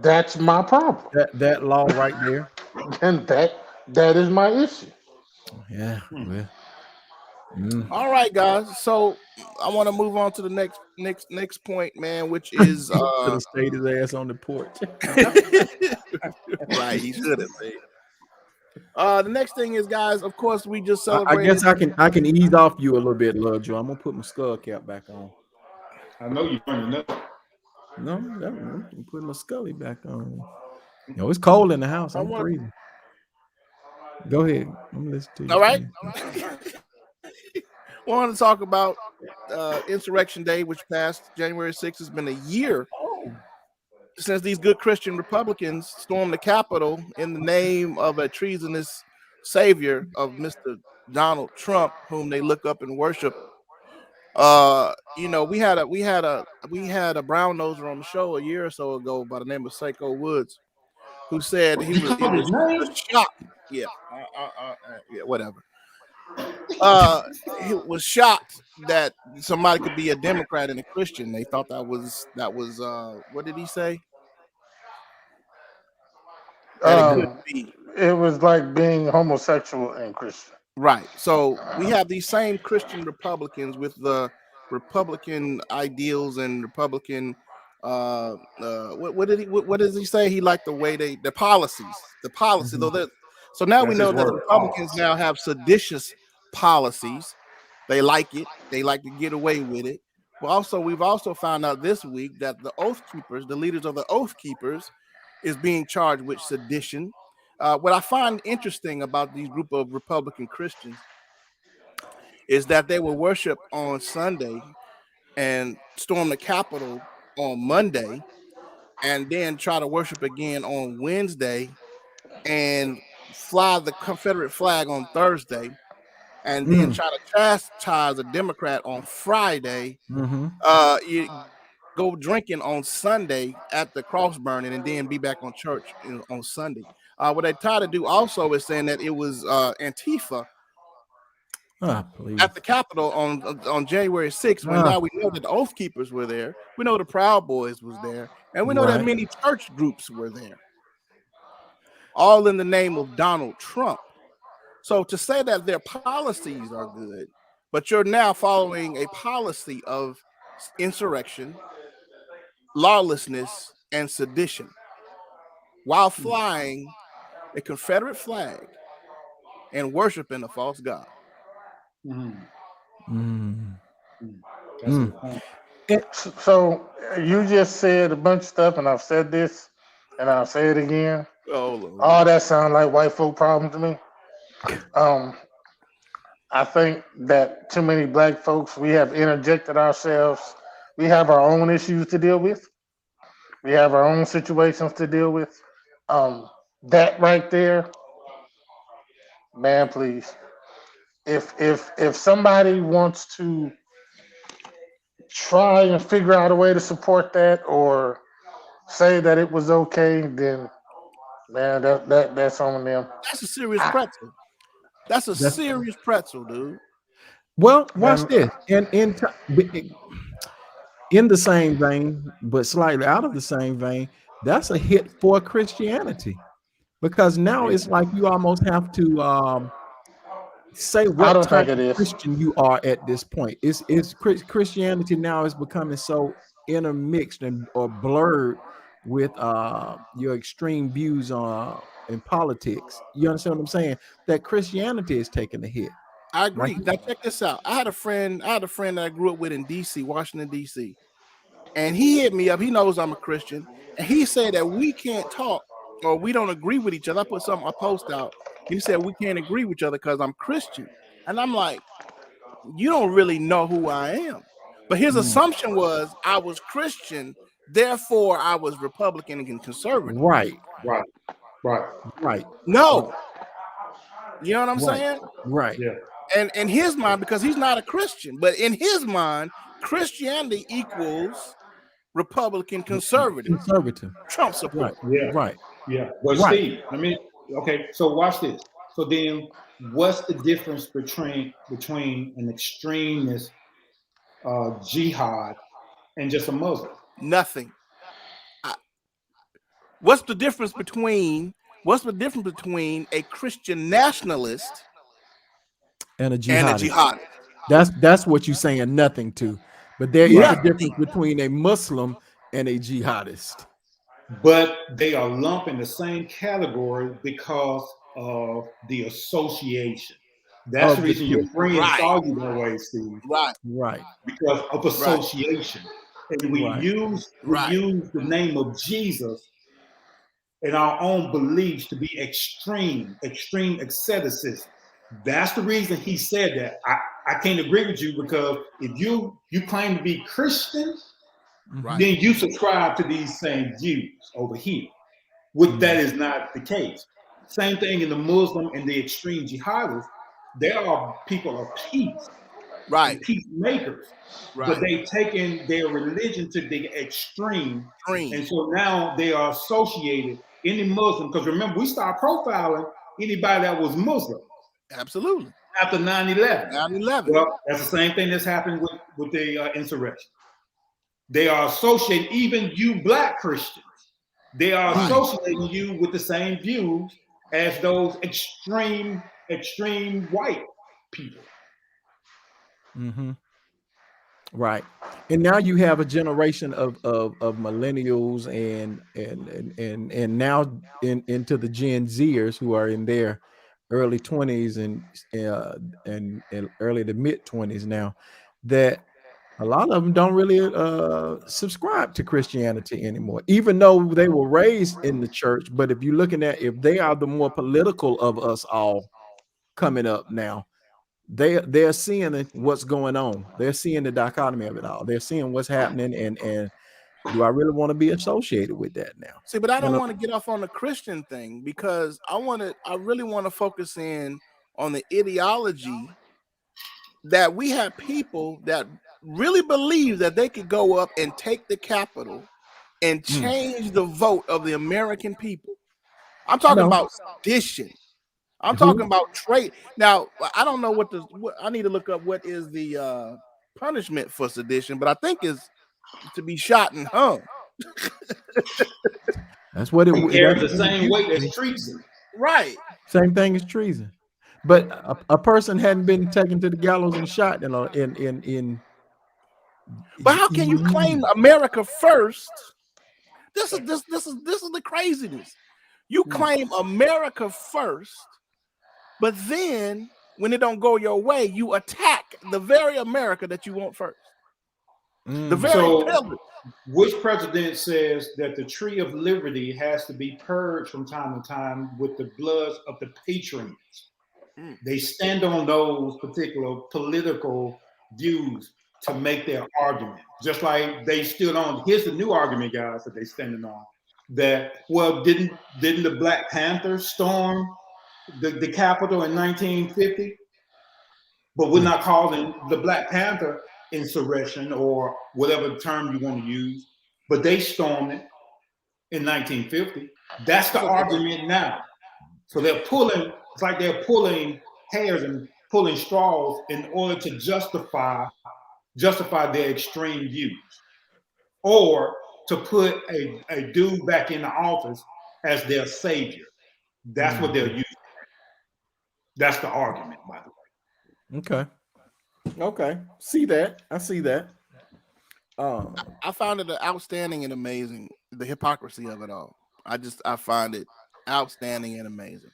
That's my problem. That law right there. And that is my issue. Yeah. Well. All right, guys. So I want to move on to the next point, man, which is Should have stayed his ass on the porch. right. He should have. The next thing is, guys. Of course, we just I celebrated. guess I can ease off you a little bit, Love Joe. I'm gonna put my skull cap back on. I know you're running up. No, I'm putting my scully back on. Yo, it's cold in the house. I'm freezing. Go ahead. I'm listening to you. All right. We want to talk about Insurrection Day, which passed January 6th. It's been a year since these good Christian Republicans stormed the Capitol in the name of a treasonous savior of Mr. Donald Trump, whom they look up and worship. You know, we had a brown noser on the show a year or so ago by the name of Seiko Woods, who said he was shocked. Yeah, yeah, whatever. He was shocked that somebody could be a Democrat and a Christian. They thought that was what did he say? That it could be. It was like being homosexual and Christian. Right. So we have these same Christian Republicans with the Republican ideals and Republican what does he say? He liked the way the policies. So now we know that the Republicans now have seditious policies. They like it. They like to get away with it. But we've also found out this week that the Oath Keepers, the leaders of the Oath Keepers, is being charged with sedition. What I find interesting about these group of Republican Christians is that they will worship on Sunday and storm the Capitol on Monday, and then try to worship again on Wednesday and fly the Confederate flag on Thursday, and then try to chastise a Democrat on Friday. You go drinking on Sunday at the cross burning, and then be back on church on Sunday. What they try to do also is saying that it was Antifa Please. at the Capitol on January 6th, when now we know that the Oath Keepers were there, we know the Proud Boys was there, and we know that Right. many church groups were there, all in the name of Donald Trump. So to say that their policies are good, but you're now following a policy of insurrection, lawlessness, and sedition while flying a Confederate flag and worshiping a false god. Mhm. Mm. That's a good point. So you just said a bunch of stuff, and I've said this, and I'll say it again. Oh, Lord. All that sound like white folk problems to me. I think that too many black folks, we have interjected ourselves. We have our own issues to deal with. We have our own situations to deal with. That right there, man, please. If somebody wants to try and figure out a way to support that or say that it was okay, then man, that's on them. That's a serious pretzel. That's a serious pretzel, dude. Well, watch Man, this. In the same vein, but slightly out of the same vein, that's a hit for Christianity, because now it's like you almost have to say I what don't type think it of is. Christian you are at this point. Christianity now is becoming so intermixed or blurred with your extreme views in politics. You understand what I'm saying? That Christianity is taking a hit. I agree. Like- Now check this out. I had a friend that I grew up with in DC, Washington, DC. And he hit me up. He knows I'm a Christian. And he said that we can't talk or we don't agree with each other. I put a post out. He said we can't agree with each other because I'm Christian. And I'm like, you don't really know who I am. But his assumption was I was Christian, therefore I was Republican and conservative. Right. No. You know what I'm Right. saying? Right. Yeah. And in his mind, because he's not a Christian, but in his mind, Christianity equals Republican conservative, Trump support. Yeah. Right. Yeah. But Right. Steve, okay, so watch this. So then what's the difference between an extremist jihad and just a Muslim? Nothing. What's the difference between a Christian nationalist and a jihadist? That's what you're saying nothing to. But there is a difference between a Muslim and a jihadist. But they are lumped in the same category because of the association. That's the reason your friends saw you that way, Steve. Right. Because of association. And we use the name of Jesus in our own beliefs to be extreme asceticism. That's the reason he said that. I can't agree with you, because if you claim to be Christian, then you subscribe to these same views over here. That is not the case. Same thing in the Muslim and the extreme jihadists. They are people of peace, peacemakers. But they've taken their religion to the extreme. And so now they are associated, any Muslim, because remember, we start profiling anybody that was Muslim. Absolutely. After 9/11. Well, that's the same thing that's happened with the insurrection. They are associating, even you black Christians, they are associating you with the same views as those extreme white people. Right. And now you have a generation of millennials and now into the Gen Zers who are in their early 20s and early to mid 20s now, that a lot of them don't really subscribe to Christianity anymore, even though they were raised in the church. But if you're looking at, if they are the more political of us all coming up now, they're seeing what's going on. They're seeing the dichotomy of it all. They're seeing what's happening, and do I really want to be associated with that now? See, but I don't want to get off on the Christian thing, because I really want to focus in on the ideology that we have people that really believe that they could go up and take the Capitol and change the vote of the American people. I'm talking about sedition. I'm Who? talking about trade. Now, I don't know what I need to look up what is the punishment for sedition, but I think is to be shot and hung. That's what it. It That's carries the what it same used weight to as be. treason. Right. Same thing as treason. But a person hadn't been taken to the gallows and shot in. But how can you claim America first? This is the craziness. You claim America first, but then when it don't go your way, you attack the very America that you want first. The very So, pillar. which president says that the tree of liberty has to be purged from time to time with the blood of the patriots? They stand on those particular political views to make their argument. Just like they stood on, here's the new argument, guys, that they standing on. That, well, didn't the Black Panthers storm the Capitol in 1950? But we're not calling the Black Panther insurrection or whatever term you want to use, but they stormed it in 1950. That's the argument now. So they're pulling, it's like they're pulling hairs and pulling straws in order to justify their extreme views, or to put a dude back in the office as their savior. That's what they're using. That's the argument, by the way. Okay. See that? I see that. I found it outstanding and amazing, the hypocrisy of it all. I find it outstanding and amazing.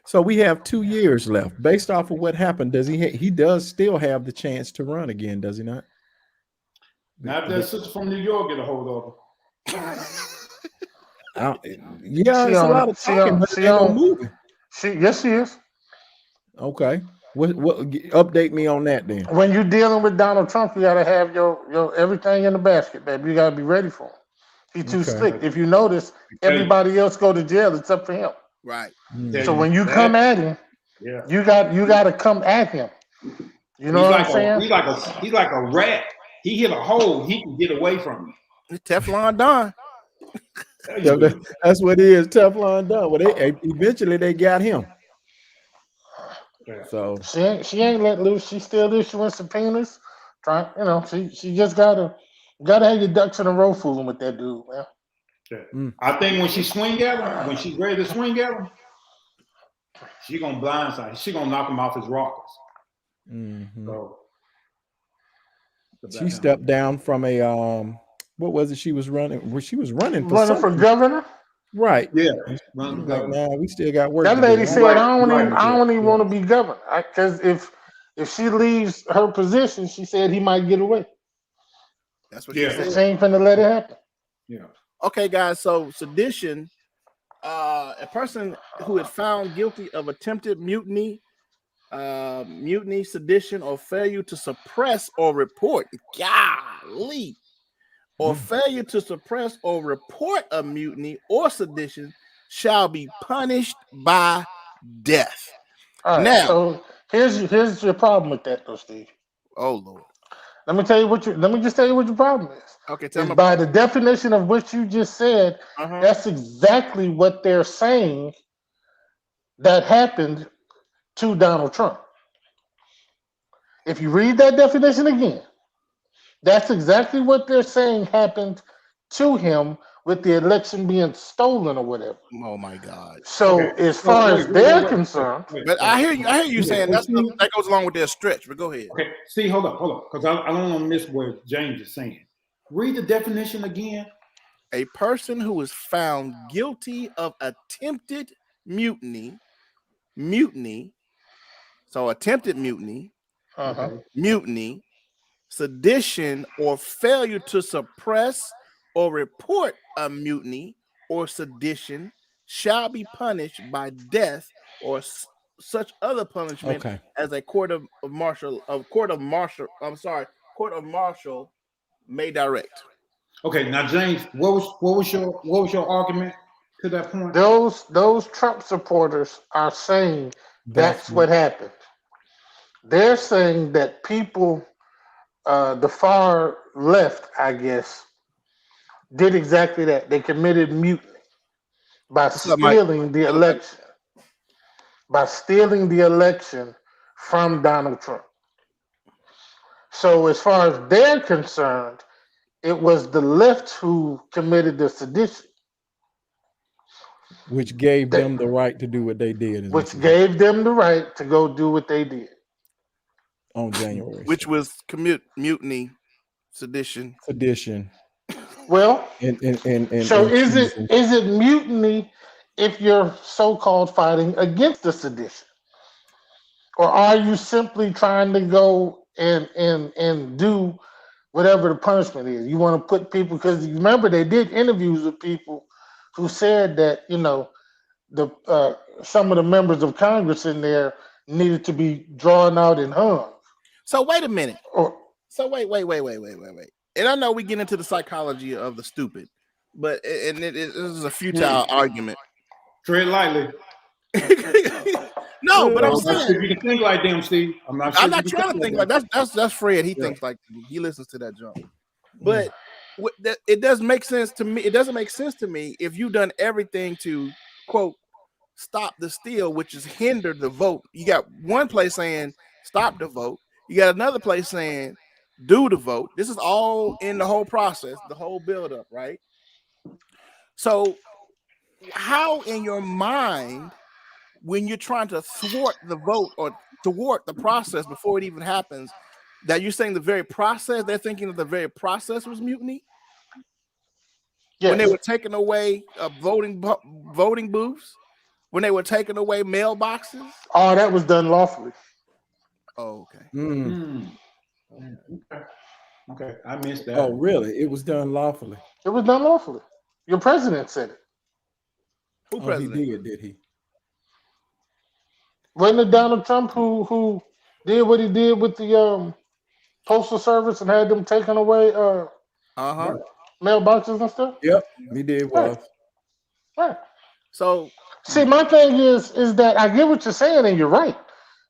So we have 2 years left. Based off of what happened, does he does still have the chance to run again, does he not? Now, if that sister from New York get a hold of him. Yeah, it's a lot of talking, but they don't move. Yes, she is. Okay. What update me on that then? When you're dealing with Donald Trump, you gotta have your everything in the basket, baby. You gotta be ready for him. He's too slick. If you notice, everybody else go to jail except for him. Right. So when you come at him, you got to come at him. You know what I'm saying? He's like a rat. He hit a hole, he can get away from you. Teflon Don. That's what it is, Teflon Don. Well, eventually they got him. So she ain't let loose. She's still issuing subpoenas. She just gotta have your ducks in a row fooling with that dude, man. I think when she swing at him, when she's ready to swing at him, she gonna blindside. She gonna knock him off his rockers. So, She stepped down from a what was it she was running? Well, she was running for governor. Right. Yeah. Like, nah, we still got work. That to lady do. said, "I don't even want to be governor, because if she leaves her position, she said he might get away. That's what she said. She ain't finna let it happen." Yeah. Okay, guys. So sedition, a person who is found guilty of attempted mutiny, sedition, or failure to suppress or report, or failure to suppress or report a mutiny or sedition shall be punished by death. All right, now, so here's your problem with that, though, Steve. Oh Lord. Let me just tell you what your problem is. Okay, tell me. By the definition of what you just said, that's exactly what they're saying that happened to Donald Trump. If you read that definition again, that's exactly what they're saying happened to him with the election being stolen or whatever. Oh my God! So as far as they're concerned, but I hear you saying that goes along with their stretch. But go ahead. Okay, see, hold up, because I don't want to miss what James is saying. Read the definition again. A person who is found guilty of attempted mutiny. So attempted mutiny, mutiny, sedition, or failure to suppress or report a mutiny or sedition shall be punished by death or such other punishment as a court of martial may direct. Okay, now James, what was your argument to that point? Those Trump supporters are saying that's what happened. They're saying that people, the far left, I guess, did exactly that. They committed mutiny by stealing the election. by stealing the election from Donald Trump. So as far as they're concerned, it was the left who committed the sedition, which gave them the right to do what they did, which gave them the right to go do what they did on January, which was mutiny, sedition. Well, and so is it mutiny if you're so-called fighting against the sedition, or are you simply trying to go and do whatever the punishment is? You want to put people, because you remember they did interviews with people who said that, you know, the some of the members of Congress in there needed to be drawn out and hung. So wait a minute. So wait. And I know we get into the psychology of the stupid, but it is a futile argument. Tread lightly. No, but I'm saying you can think like them, Steve. I'm not trying to think like that's Fred. He thinks like he listens to that junk. But it doesn't make sense to me. It doesn't make sense to me if you've done everything to quote stop the steal, which is hinder the vote. You got one place saying stop the vote. You got another place saying do the vote. This is all in the whole process, the whole buildup, right? So how in your mind, when you're trying to thwart the vote or thwart the process before it even happens, that you're saying the very process, they're thinking that the very process was mutiny? Yes. When they were taking away voting booths, when they were taking away mailboxes? Oh, that was done lawfully. Oh, okay. Okay, I missed that. Oh, really? It was done lawfully. It was done lawfully. Your president said it. Who president? He did he? Wasn't it Donald Trump who did what he did with the postal service and had them taken away mailboxes and stuff? Yep, he did. Right. So see, my thing is that I get what you're saying and you're right,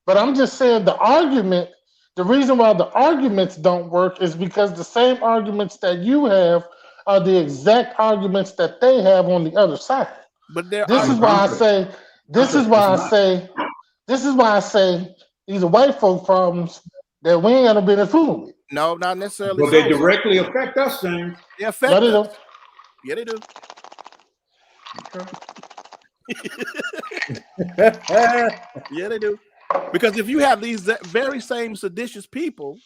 but I'm just saying the reason why the arguments don't work is because the same arguments that you have are the exact arguments that they have on the other side. But this is why I say these are white folk problems that we ain't got no business fooling with. No, not necessarily. But they directly affect us, James. They affect us. Yeah, they do. Yeah, they do. Because if you have these very same seditious people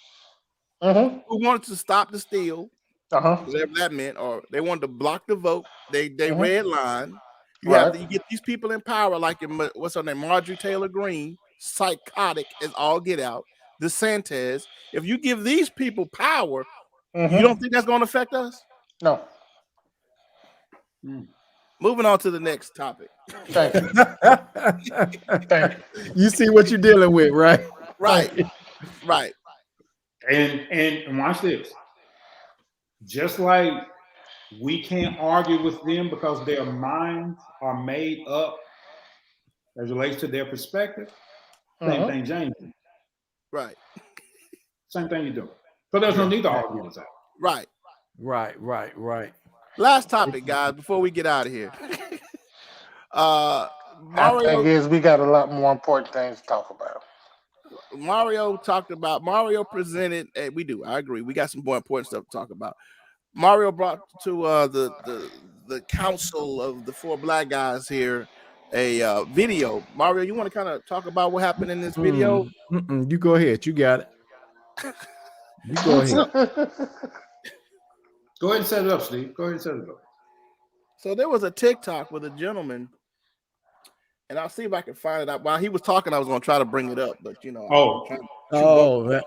who wanted to stop the steal, whatever that meant, or they wanted to block the vote, they red line. You get these people in power, like what's her name, Marjorie Taylor Greene, psychotic as all get out. DeSantis. If you give these people power, you don't think that's going to affect us? No. Moving on to the next topic. Thank you. Thank you. You see what you're dealing with, right? Right. And watch this. Just like we can't argue with them because their minds are made up as relates to their perspective. Same thing, James. Right. Same thing you do. So there's no need to argue this out. Right. Last topic, guys, before we get out of here. Mario, we got a lot more important things to talk about. Mario presented. We do. I agree. We got some more important stuff to talk about. Mario brought to the council of the four black guys here a video. Mario, you want to kind of talk about what happened in this video? You go ahead. You got it. You go ahead. Go ahead and set it up, Steve. Go ahead and set it up. So there was a TikTok with a gentleman, and I'll see if I can find it out. While he was talking, I was going to try to bring it up, but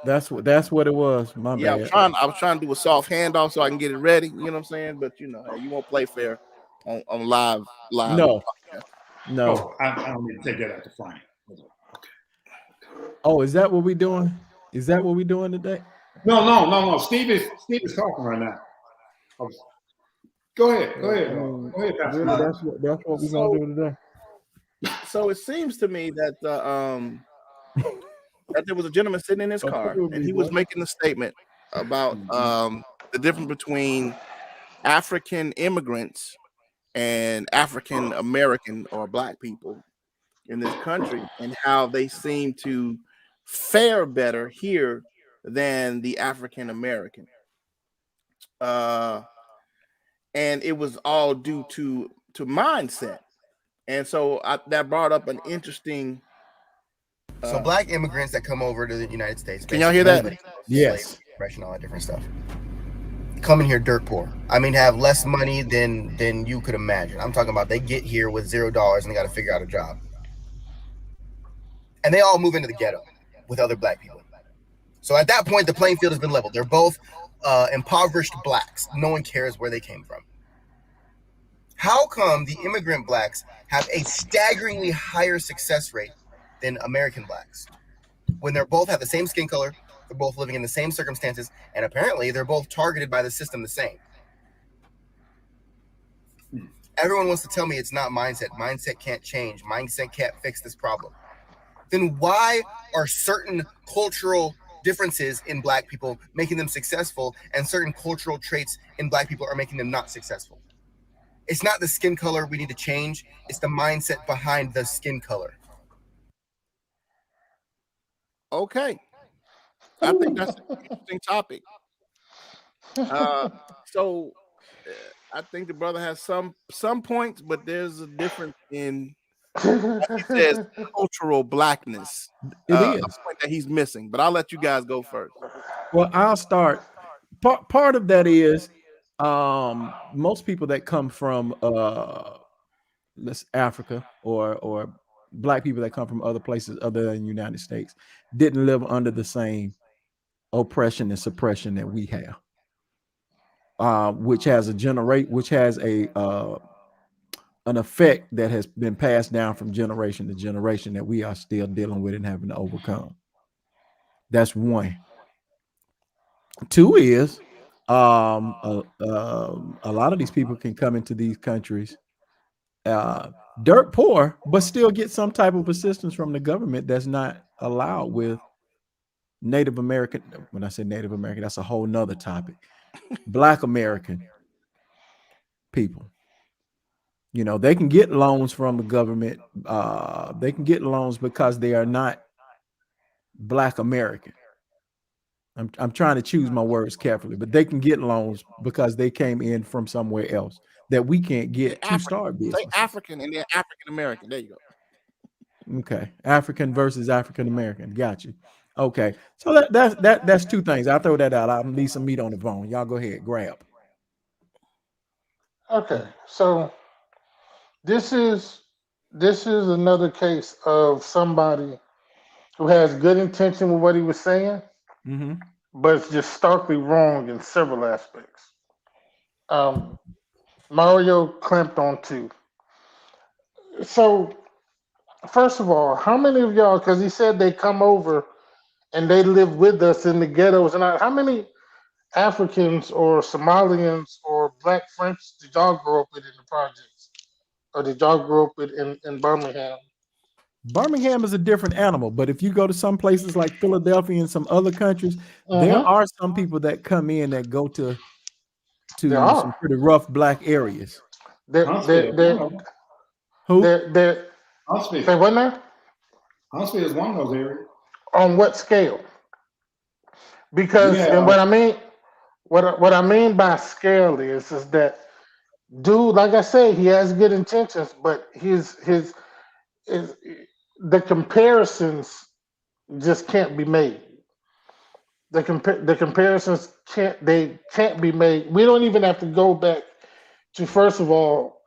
that's what it was. My bad. I was trying to do a soft handoff so I can get it ready. You know what I'm saying? But you won't play fair on live. No. I don't need to take that out to find it. Oh, is that what we're doing? Is that what we're doing today? No. Steve is talking right now. Go ahead. Go ahead. That's what we're gonna do today. So it seems to me that that there was a gentleman sitting in his car and he was making a statement about the difference between African immigrants and African American or black people. in this country and how they seem to fare better here than the African American. And it was all due to mindset. And so that brought up an interesting. So black immigrants that come over to the United States. Can y'all hear that? Yes. Slave, oppression, all that different stuff. Coming here dirt poor. I mean, have less money than you could imagine. I'm talking about they get here with $0 and they got to figure out a job. And they all move into the ghetto with other black people. So at that point, the playing field has been leveled. They're both impoverished blacks. No one cares where they came from. How come the immigrant blacks have a staggeringly higher success rate than American blacks when they're both have the same skin color, they're both living in the same circumstances, and apparently they're both targeted by the system the same? Everyone wants to tell me it's not mindset. Mindset can't change. Mindset can't fix this problem. Then why are certain cultural differences in black people making them successful and certain cultural traits in black people are making them not successful? It's not the skin color we need to change. It's the mindset behind the skin color. Okay. I think that's an interesting topic. So I think the brother has some points, but there's a difference in he says cultural blackness. It A is. point that he's missing. But I'll let you guys go first. Well, I'll start. Part of that is most people that come from Africa or black people that come from other places other than the United States didn't live under the same oppression and suppression that we have, which has an effect that has been passed down from generation to generation that we are still dealing with and having to overcome. That's one. Two is a lot of these people can come into these countries dirt poor, but still get some type of assistance from the government that's not allowed with Native American. When I say Native American, that's a whole nother topic. Black American people. You know, they can get loans from the government. They can get loans because they are not Black American. I'm trying to choose my words carefully, but they can get loans because they came in from somewhere else that we can't get to start business. Say African and then African American. There you go. Okay, African versus African American. Got you. Okay, so that's two things. I'll throw that out. I'll leave some meat on the bone. Y'all go ahead, grab. Okay, so this is another case of somebody who has good intention with what he was saying, but it's just starkly wrong in several aspects. Mario clamped on two. So, first of all, how many of y'all, because he said they come over and they live with us in the ghettos, and how many Africans or Somalians or Black French did y'all grow up with in the projects? Or did y'all grow up with in Birmingham? Birmingham is a different animal, but if you go to some places like Philadelphia and some other countries, there are some people that come in that go to some pretty rough Black areas. Huntsville say what now? Huntsville is one of those areas. On what scale? Because and what I mean by scale is that dude, like I say, he has good intentions, but his the comparisons just can't be made. The comparisons can't be made. We don't even have to go back to, first of all,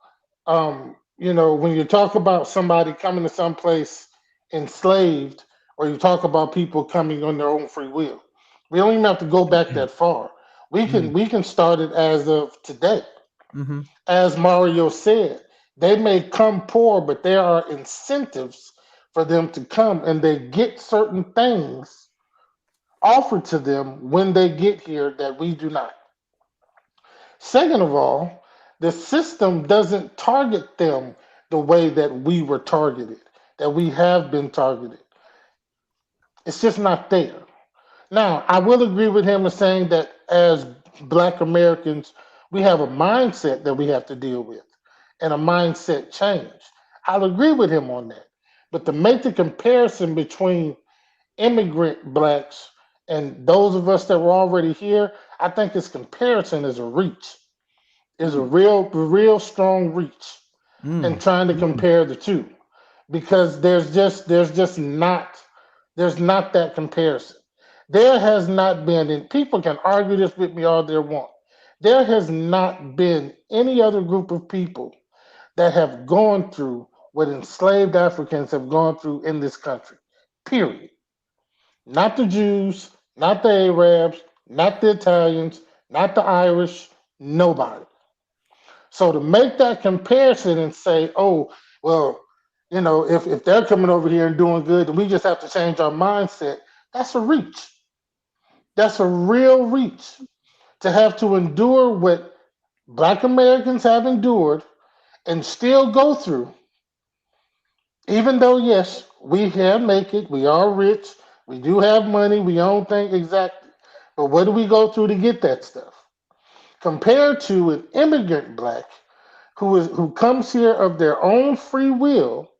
when you talk about somebody coming to some place enslaved, or you talk about people coming on their own free will, we don't even have to go back that far. We can start it as of today. As Mario said, they may come poor, but there are incentives for them to come, and they get certain things offered to them when they get here that we do not. Second of all, the system doesn't target them the way that we were targeted, that we have been targeted. It's just not there. Now, I will agree with him in saying that as Black Americans, we have a mindset that we have to deal with and a mindset change. I'll agree with him on that. But to make the comparison between immigrant blacks and those of us that were already here, I think this comparison is a reach. Is a real strong reach in trying to compare the two. Because there's not that comparison. There has not been, and people can argue this with me all they want. There has not been any other group of people that have gone through what enslaved Africans have gone through in this country. Period. Not the Jews, not the Arabs, not the Italians, not the Irish, nobody. So to make that comparison and say, oh, well, if they're coming over here and doing good, then we just have to change our mindset, that's a reach. That's a real reach. To have to endure what Black Americans have endured and still go through, even though, yes, we can make it, we are rich, we do have money, we own things exactly, but what do we go through to get that stuff? Compared to an immigrant black who comes here of their own free will,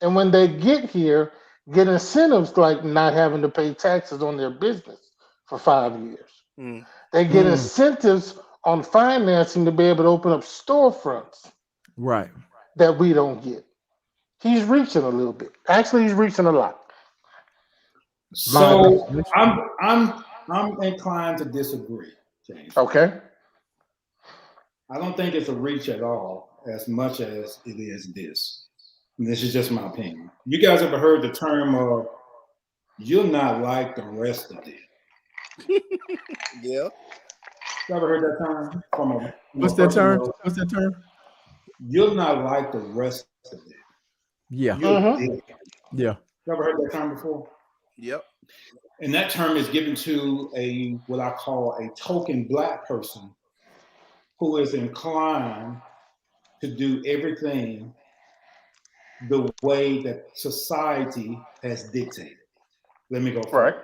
and when they get here, get incentives like not having to pay taxes on their business for 5 years. They get incentives on financing to be able to open up storefronts. Right. That we don't get. He's reaching a little bit. Actually, he's reaching a lot. So I'm inclined to disagree, James. Okay. I don't think it's a reach at all as much as it is this. And this is just my opinion. You guys ever heard the term of "you're not like the rest of them"? Yeah. You ever heard that term from a? What's that term? What's that term? You're not like the rest of them. Yeah. You're different. Yeah. You ever heard that term before? Yep. And that term is given to what I call a token black person who is inclined to do everything the way that society has dictated. Let me go first. Right.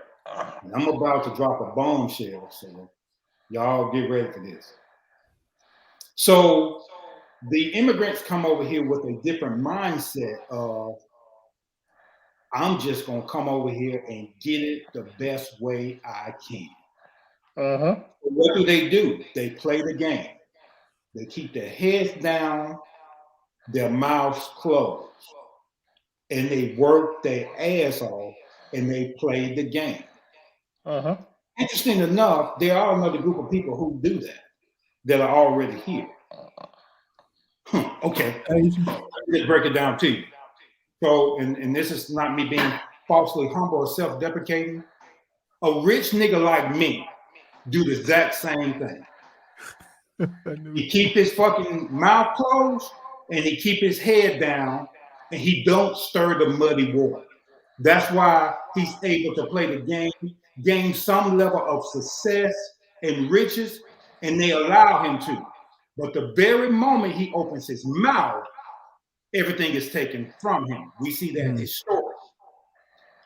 I'm about to drop a bombshell, so y'all get ready for this. So the immigrants come over here with a different mindset of, I'm just going to come over here and get it the best way I can. What do? They play the game. They keep their heads down, their mouths closed, and they work their ass off and they play the game. Interesting enough, there are another group of people who do that are already here. Okay, let's break it down to you. So, and this is not me being falsely humble or self-deprecating. A rich nigga like me do the exact same thing. He keep his fucking mouth closed and he keep his head down and he don't stir the muddy water. That's why he's able to play the game, gain some level of success and riches, and they allow him to. But the very moment he opens his mouth, everything is taken from him. We see that historically.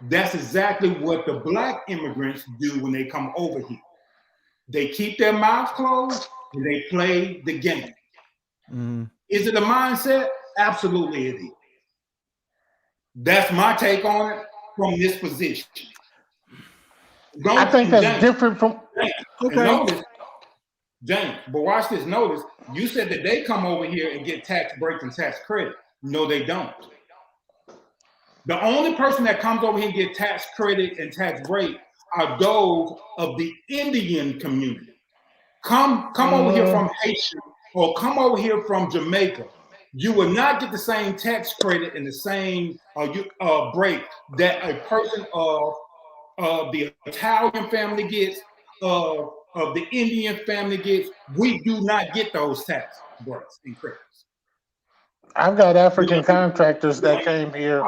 That's exactly what the black immigrants do when they come over here. They keep their mouths closed and they play the game. Is it a mindset? Absolutely it is. That's my take on it from this position. I think that's different from. Notice, James, but watch this. Notice, you said that they come over here and get tax breaks and tax credit. No, they don't. The only person that comes over here and get tax credit and tax break are those of the Indian community. Come over here from Haitian or come over here from Jamaica. You will not get the same tax credit and the same break that a person of the Italian family gets, of the Indian family gets. We do not get those tax breaks and credits. I've got African contractors that came here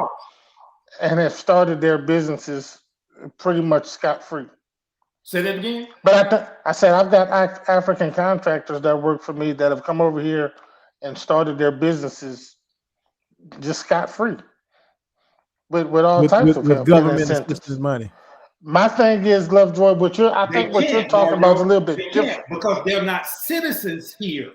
and have started their businesses pretty much scot-free. Say that again? But I said I've got African contractors that work for me that have come over here and started their businesses just scot-free with all types of help, government assistance money. My thing is, Lovejoy, what you're talking about is a little bit different. Because they're not citizens here.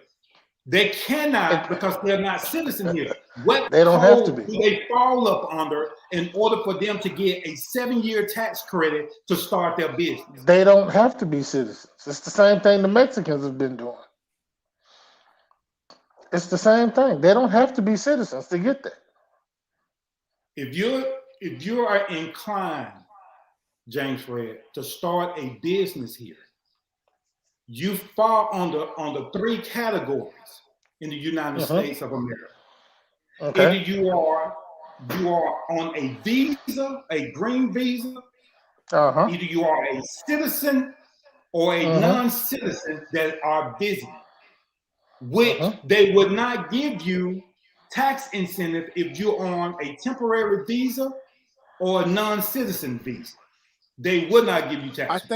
They cannot because they're not citizens here. What They don't have to code be. do they fall up under in order for them to get a 7-year tax credit to start their business? They don't have to be citizens. It's the same thing the Mexicans have been doing. It's the same thing. They don't have to be citizens to get that. If you are inclined, James Fred, to start a business here, you fall under 3 categories in the United States of America. Okay. Either you are on a visa, a green visa, Uh-huh. either you are a citizen or a non-citizen that are visiting, which they would not give you tax incentive if you're on a temporary visa or a non-citizen visa. They would not give you tax.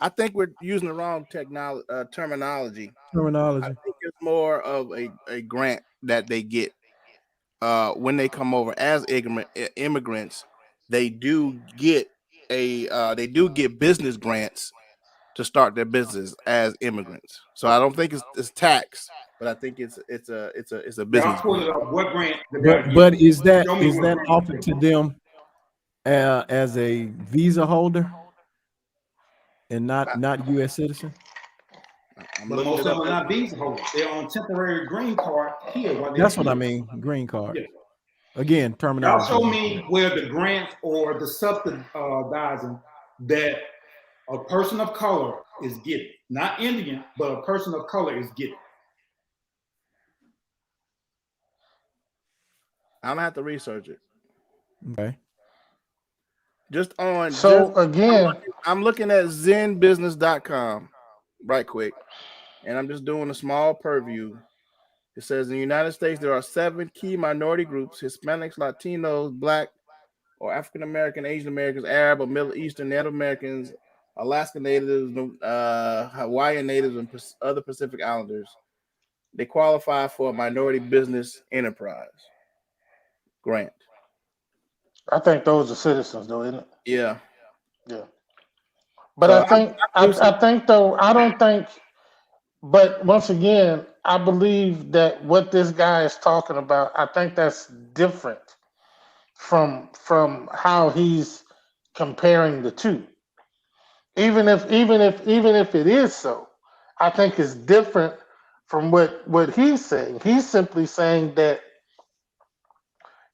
I think we're using the wrong terminology. I Terminology. think it's more of a grant that they get when they come over as immigrants. They do get business grants to start their business as immigrants. So I don't think it's tax, but I think it's a I'll business pull grant. it up. What grant? But is that Show me what grant offered to them as a visa holder and not U.S. citizen? I'm But looking most it of them up. are not visa holders. They're on temporary green card here. While they're That's what I here. mean. Green card. Yeah. Again, Y'all terminology. show me where the grant or the subsidizing that a person of color is getting. Not Indian, but a person of color is getting. I don't have to research it. Okay. Just on So again, I'm looking at zenbusiness.com right quick, and I'm just doing a small purview. It says in the United States, there are 7 key minority groups: Hispanics, Latinos, Black or African American, Asian Americans, Arab or Middle Eastern, Native Americans, Alaska Natives, Hawaiian Natives, and other Pacific Islanders. They qualify for a minority business enterprise grant. I think those are citizens, though, isn't it? Yeah. Yeah. But So I think though, I don't think, but once again, I believe that what this guy is talking about, I think that's different from how he's comparing the two. Even if it is so, I think it's different from what he's saying. He's simply saying that,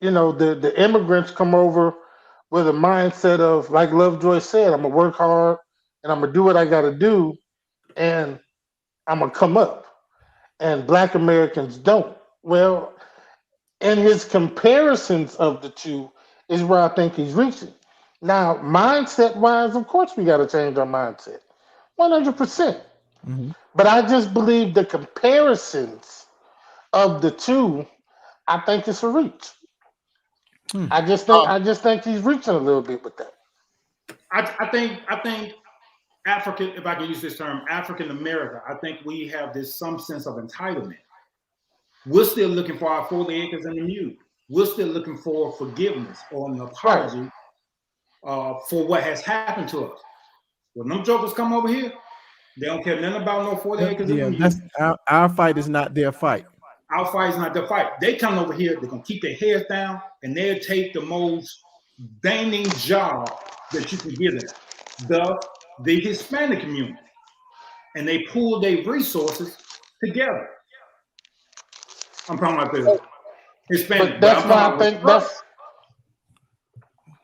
you know, the immigrants come over with a mindset of, like Lovejoy said, I'm gonna work hard and I'm gonna do what I gotta do, and I'm gonna come up. And Black Americans don't. Well, in his comparisons of the two is where I think he's reaching. Now, mindset wise, of course, we got to change our mindset, 100%. But I just believe the comparisons of the two, I think it's a reach. I just think he's reaching a little bit with that. I think African, if I can use this term, African America, I think we have some sense of entitlement. We're still looking for our 40 acres and a mule. We're still looking for forgiveness or an apology for what has happened to us. When them jokers come over here, they don't care nothing about no 40 acres and a mule. That's our fight is not their fight. Our fight is not their fight. They come over here, they're gonna keep their heads down, and they'll take the most banging job that you can give them, the Hispanic community, and they pool their resources together. I'm talking about the Hispanic. But that's why I think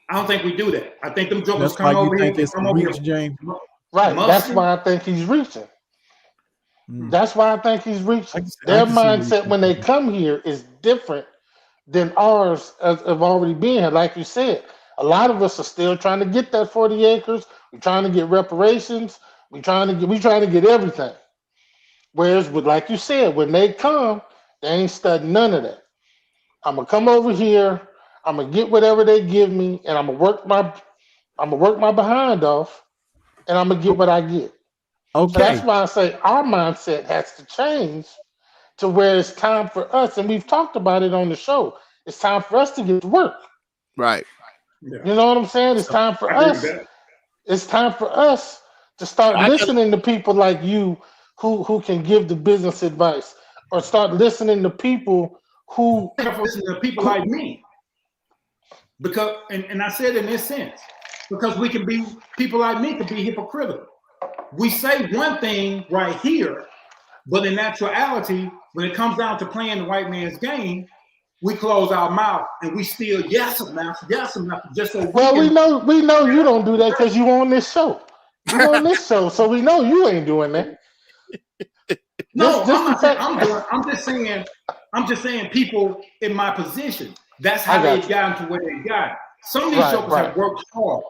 I don't think we do that. I think them jokers That's come why over you here. think it's Come over reach, here. James. right. Mustard. That's why I think he's reaching. That's why I think he's reaching. Their mindset when they come here is different than ours of already being here. Like you said, a lot of us are still trying to get that 40 acres. We're trying to get reparations. We're trying to get everything. Whereas with, like you said, when they come, they ain't studying none of that. I'm gonna come over here, I'm gonna get whatever they give me, and I'm gonna work my behind off, and I'm gonna get what I get. Okay. So that's why I say our mindset has to change to where it's time for us, and we've talked about it on the show. It's time for us to get to work. Right. Yeah. You know what I'm saying? It's time for I agree us. with that. It's time for us to start listening to people like you who can give the business advice, or start listening to people who for the people like me. Because and I said in this sense, because we can be people like me can be hypocritical. We say one thing right here, but in actuality, when it comes down to playing the white man's game, we close our mouth and we still yes enough, just so well, we know you don't do that because you on this show. You on this show, so we know you ain't doing that. No, I'm just saying people in my position. That's how they've gotten to where they got. Some of these jokers have worked hard,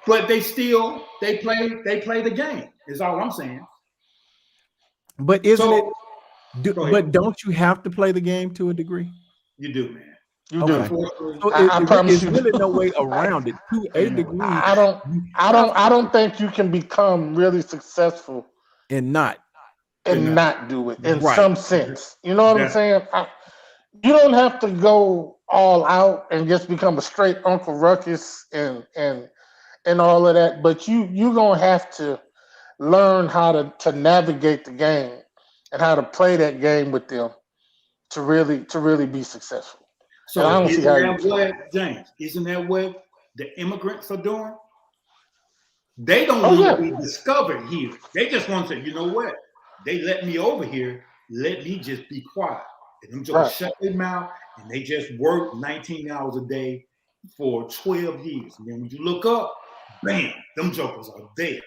but they play the game. Is all I'm saying. But but don't you have to play the game to a degree? You do, man. You do. So I promise there's really no way around it to a degree. I don't think you can become really successful and not do it in some sense. You know what I'm saying? You don't have to go all out and just become a straight Uncle Ruckus and all of that, but you're gonna have to learn how to navigate the game and how to play that game with them to really be successful. So I don't see how James, isn't that what the immigrants are doing? They don't want to be discovered here. They just want to say, you know what? They let me over here. Let me just be quiet. And them just shut their mouth and they just work 19 hours a day for 12 years. And then when you look up, bam, them jokers are there.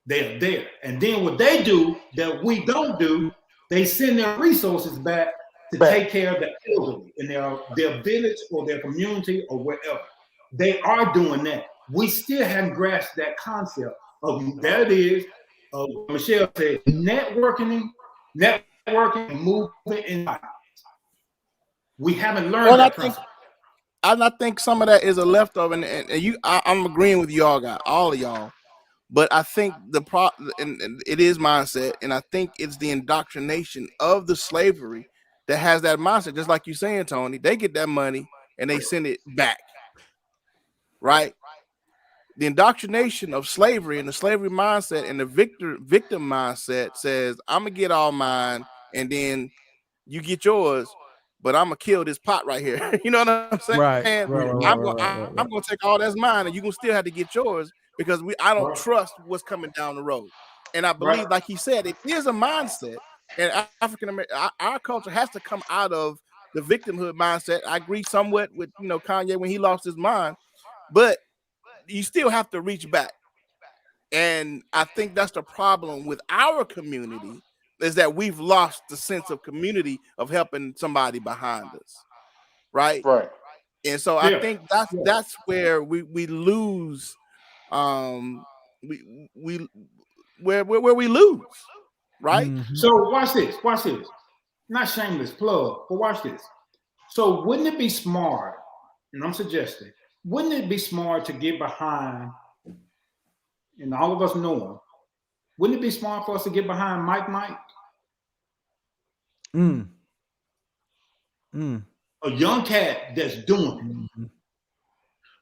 They are there. And then what they do that we don't do, they send their resources back to take care of the elderly in their village or their community or wherever. They are doing that. We still haven't grasped that concept of there it is. Michelle said networking, movement, and violence. We haven't learned that concept. I think some of that is a leftover, and I'm agreeing with y'all, all of y'all. But I think and it is mindset, and I think it's the indoctrination of the slavery that has that mindset. Just like you saying, Tony, they get that money and they send it back, right? The indoctrination of slavery and the slavery mindset and the victim mindset says, I'm gonna get all mine, and then you get yours, but I'm gonna kill this pot right here. You know what I'm saying? Right. I'm gonna take all that's mine, and you gonna still have to get yours because I don't trust what's coming down the road. And I believe, like he said, it is a mindset, and African American, our culture has to come out of the victimhood mindset. I agree somewhat with Kanye when he lost his mind, but you still have to reach back. And I think that's the problem with our community, is that we've lost the sense of community of helping somebody behind us. Right. And so I think that's where we lose. We where we lose. Right. Mm-hmm. So watch this. Not shameless plug, but watch this. So wouldn't it be smart, and I'm suggesting, wouldn't it be smart to get behind, and all of us know him, wouldn't it be smart for us to get behind Mike? A young cat that's doing it. Mm-hmm.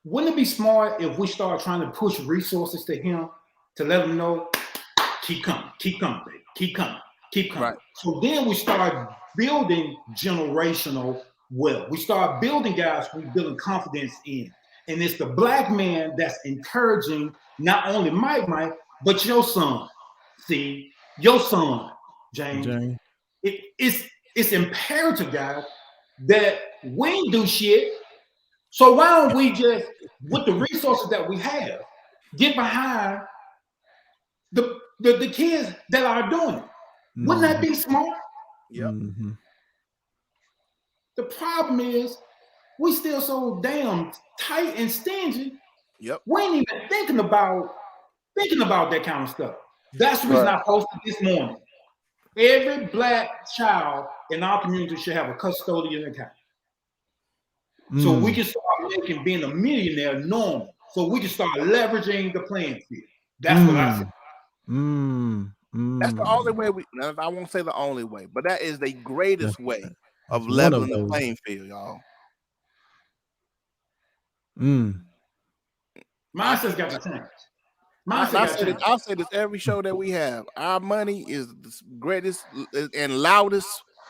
Wouldn't it be smart if we start trying to push resources to him to let him know, keep coming, baby, keep coming. Right. So then we start building generational wealth. We start building guys we're building confidence in. And it's the black man that's encouraging not only Mike, but your son. See, your son, James. It's imperative, guys, that we ain't do shit. So why don't we just, with the resources that we have, get behind the kids that are doing it? Wouldn't that be smart? Yep. Mm-hmm. The problem is we still so damn tight and stingy. Yep. We ain't even thinking about that kind of stuff. That's the reason I posted this morning. Every black child in our community should have a custodian account. So we can start making being a millionaire normal. So we can start leveraging the playing field. That's what I said. That's the only way I won't say the only way, but that is the greatest way of leveling the playing field, y'all. Mindset's got to change. I'll say this every show that we have. Our money is the greatest and loudest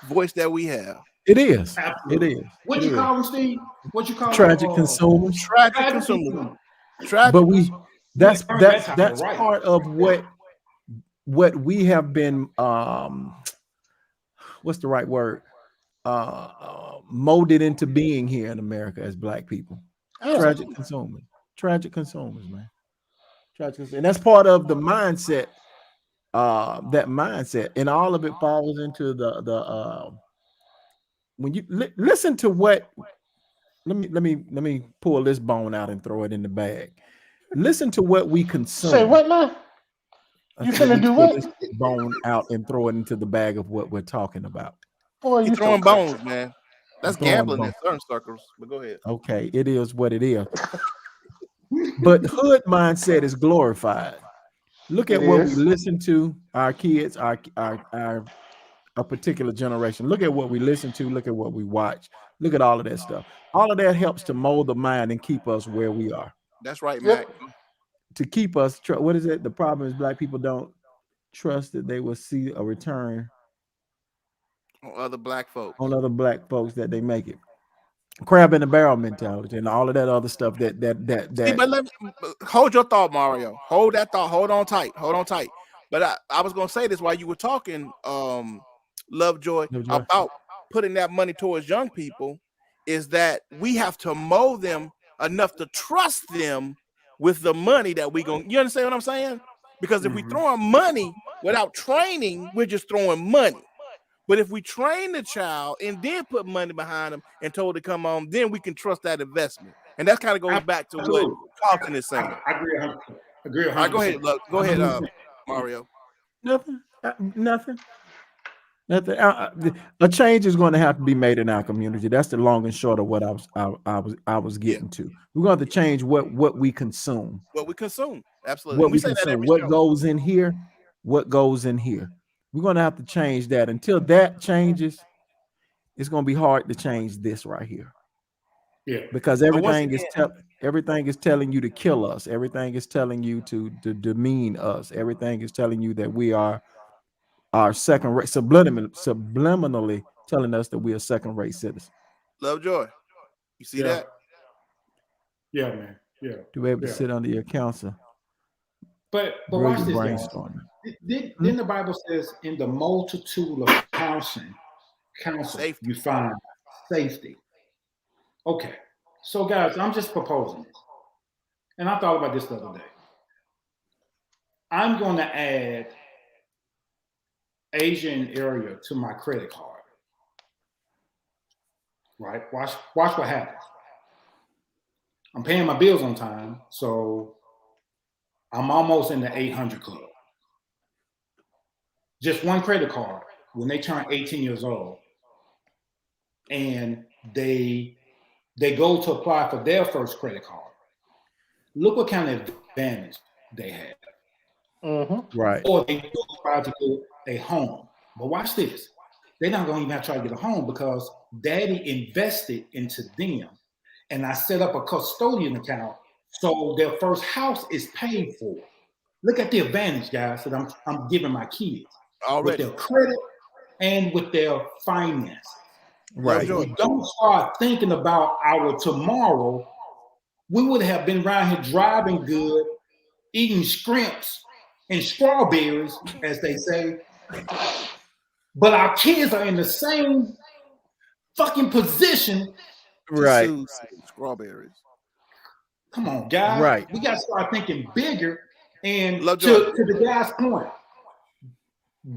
voice that we have. It is. Absolutely. It is. What It you is. call them, Steve? What you call Tragic them? consumers. Tragic consumer. Tragic. But that's earned that title, that's right. part of what we have been what's the right word? Molded into being here in America as Black people. Tragic consumers. Tragic consumers, man. Tragic, and that's part of the mindset. That mindset, and all of it falls into the when you listen to what. Let me pull this bone out and throw it in the bag. Listen to what we consume. Say what now? You finna do what? This bone out and throw it into the bag of what we're talking about. Boy, You you throwing so bones, man. That's Throwing gambling in bones. certain circles. But go ahead. Okay, it is what it is. But hood mindset is glorified. Look at It what is. we listen to, our kids, our particular generation. Look at what we listen to, look at what we watch. Look at all of that stuff. All of that helps to mold the mind and keep us where we are. That's right, Yep. Mac. To keep us, what is it? The problem is Black people don't trust that they will see a return On other Black folk. on other Black folks that they make it. Crab in the barrel mentality and all of that other stuff See, that but let me hold your thought, Mario. Hold that thought. Hold on tight. Hold on tight. But I was gonna say this while you were talking, Lovejoy, Lovejoy. about putting that money towards young people, is that we have to mold them enough to trust them with the money that we gonna. You understand what I'm saying? Because if we throw in money without training, we're just throwing money. But if we train the child and then put money behind them and told to come on, then we can trust that investment. And that kind of goes back to what Absolutely. Carlton is saying. I agree 100%. Agree 100%. All right, go ahead. Look, go ahead, Mario. nothing. A change is going to have to be made in our community. That's the long and short of what I was getting to. We're going to have to change what we consume. What we consume. Absolutely. What we say that consume. every What show. goes in here. What goes in here. We're going to have to change that. Until that changes, it's going to be hard to change this right here. Yeah. Because But once everything is telling you to kill us. Everything is telling you to demean us. Everything is telling you that we are our second rate, subliminally telling us that we are second rate citizens. Lovejoy. You see Yeah. that? Yeah, man. Yeah. To be able to Yeah. sit under your counsel, But watch this, guys. brainstorming. Then the Bible says, in the multitude of counsel, Safety. you find safety. Okay. So, guys, I'm just proposing this. And I thought about this the other day. I'm going to add Asian area to my credit card. Right? Watch what happens. I'm paying my bills on time, so I'm almost in the 800 club. Just one credit card when they turn 18 years old, and they go to apply for their first credit card. Look what kind of advantage they have. Mm-hmm. Right. Or they go try to get a home. But watch this. They're not going to even have to try to get a home because daddy invested into them. And I set up a custodian account so their first house is paid for. Look at the advantage, guys, that I'm giving my kids. Already. With their credit and with their finance. Right. If we don't start thinking about our tomorrow, we would have been around here driving good, eating shrimps and strawberries, as they say. But our kids are in the same fucking position. Right. Strawberries. Come on, guys. Right. We got to start thinking bigger. And Lovejoy. to the guy's point,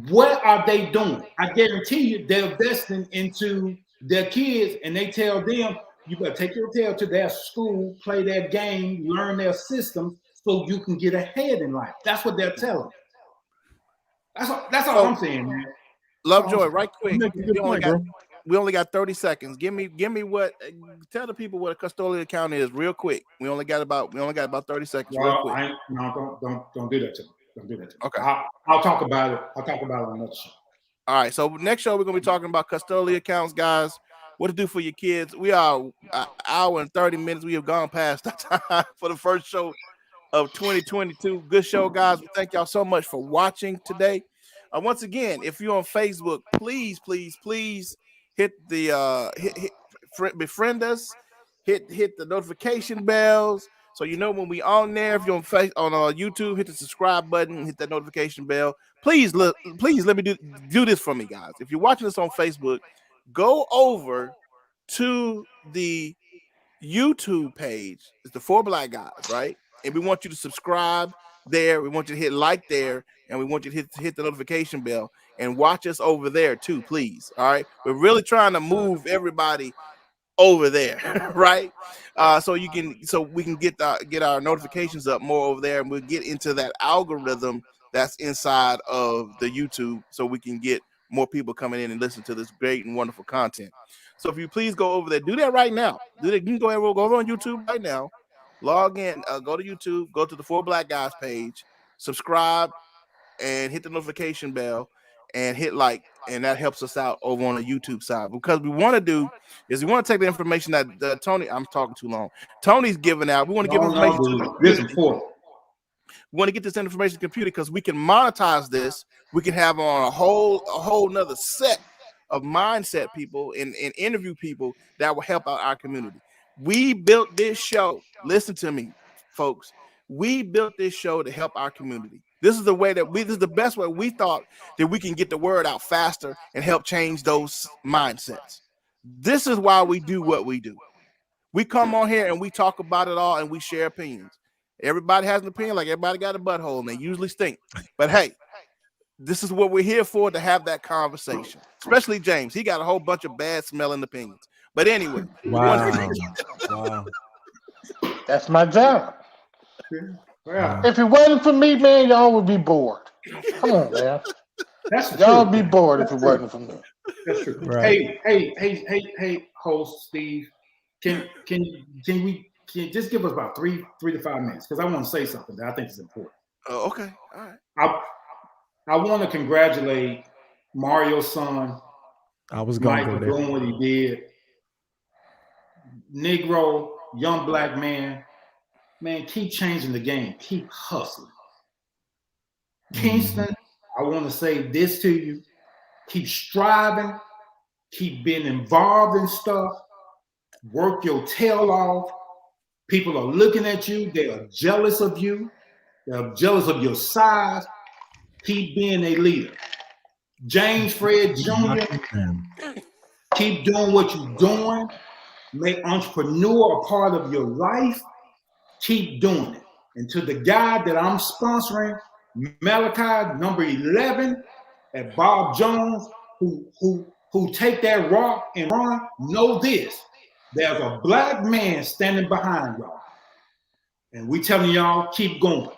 what are they doing? I guarantee you they're investing into their kids, and they tell them, you better take your tail to their school, play their game, learn their systems so you can get ahead in life. That's what they're telling. That's all I'm saying, man. Lovejoy, right quick. You make a good point, bro. We only got 30 seconds. Give me what. Tell the people what a custodial account is, real quick. We only got about 30 seconds, real Well, quick. don't do that to me. Don't do that to me. Okay. I'll talk about it. I'll talk about it on another show. All right. So next show we're gonna be talking about custodial accounts, guys. What to do for your kids. We are an hour and 30 minutes. We have gone past the time for the first show of 2022. Good show, guys. We thank y'all so much for watching today. Once again, if you're on Facebook, please hit the befriend us, hit the notification bells, so you know when we on there. If you're on YouTube, hit the subscribe button, hit that notification bell. Please let me do this for me, guys. If you're watching this on Facebook, go over to the YouTube page. It's the 4 Black Guys, right? And we want you to subscribe there. We want you to hit like there, and we want you to hit the notification bell and watch us over there too, please. All right, we're really trying to move everybody over there, right? So we can get our notifications up more over there, and we'll get into that algorithm that's inside of the YouTube, so we can get more people coming in and listen to this great and wonderful content. So if you please go over there, do that right now. Do that. You can go over on YouTube right now, log in, go to YouTube, go to the 4 Black Guys page, subscribe, and hit the notification bell, and hit like, and that helps us out over on the YouTube side. Because we want to take the information that Tony, I'm talking too long. Tony's giving out. We want to give information to this important. We want to get this information to the computer because we can monetize this. We can have on a whole nother set of mindset people and interview people that will help out our community. We built this show. Listen to me, folks. We built this show to help our community. This is the way this is the best way we thought that we can get the word out faster and help change those mindsets. This is why we do what we do. We come on here and we talk about it all and we share opinions. Everybody has an opinion, like everybody got a butthole and they usually stink. But hey, this is what we're here for, to have that conversation. Especially James. He got a whole bunch of bad smelling opinions. But anyway. Wow. That's my job. Yeah. If it wasn't for me, man, y'all would be bored. Come on, man. That's Y'all would be bored if it wasn't for me. That's true. Right. Hey, host Steve, can we just give us about 3 to 5 minutes, because I want to say something that I think is important. Oh, okay. All right. I want to congratulate Mario's son, I was going Mike, to for go there. doing what he did. Negro, young black man, keep changing the game. Keep hustling. Kingston, I want to say this to you. Keep striving. Keep being involved in stuff. Work your tail off. People are looking at you. They are jealous of you. They're jealous of your size. Keep being a leader. James Fred Jr., keep doing what you're doing. Make entrepreneur a part of your life. Keep doing it. And to the guy that I'm sponsoring, Malachi, number 11, at Bob Jones, who take that rock and run, know this. There's a black man standing behind y'all. And we telling y'all, keep going.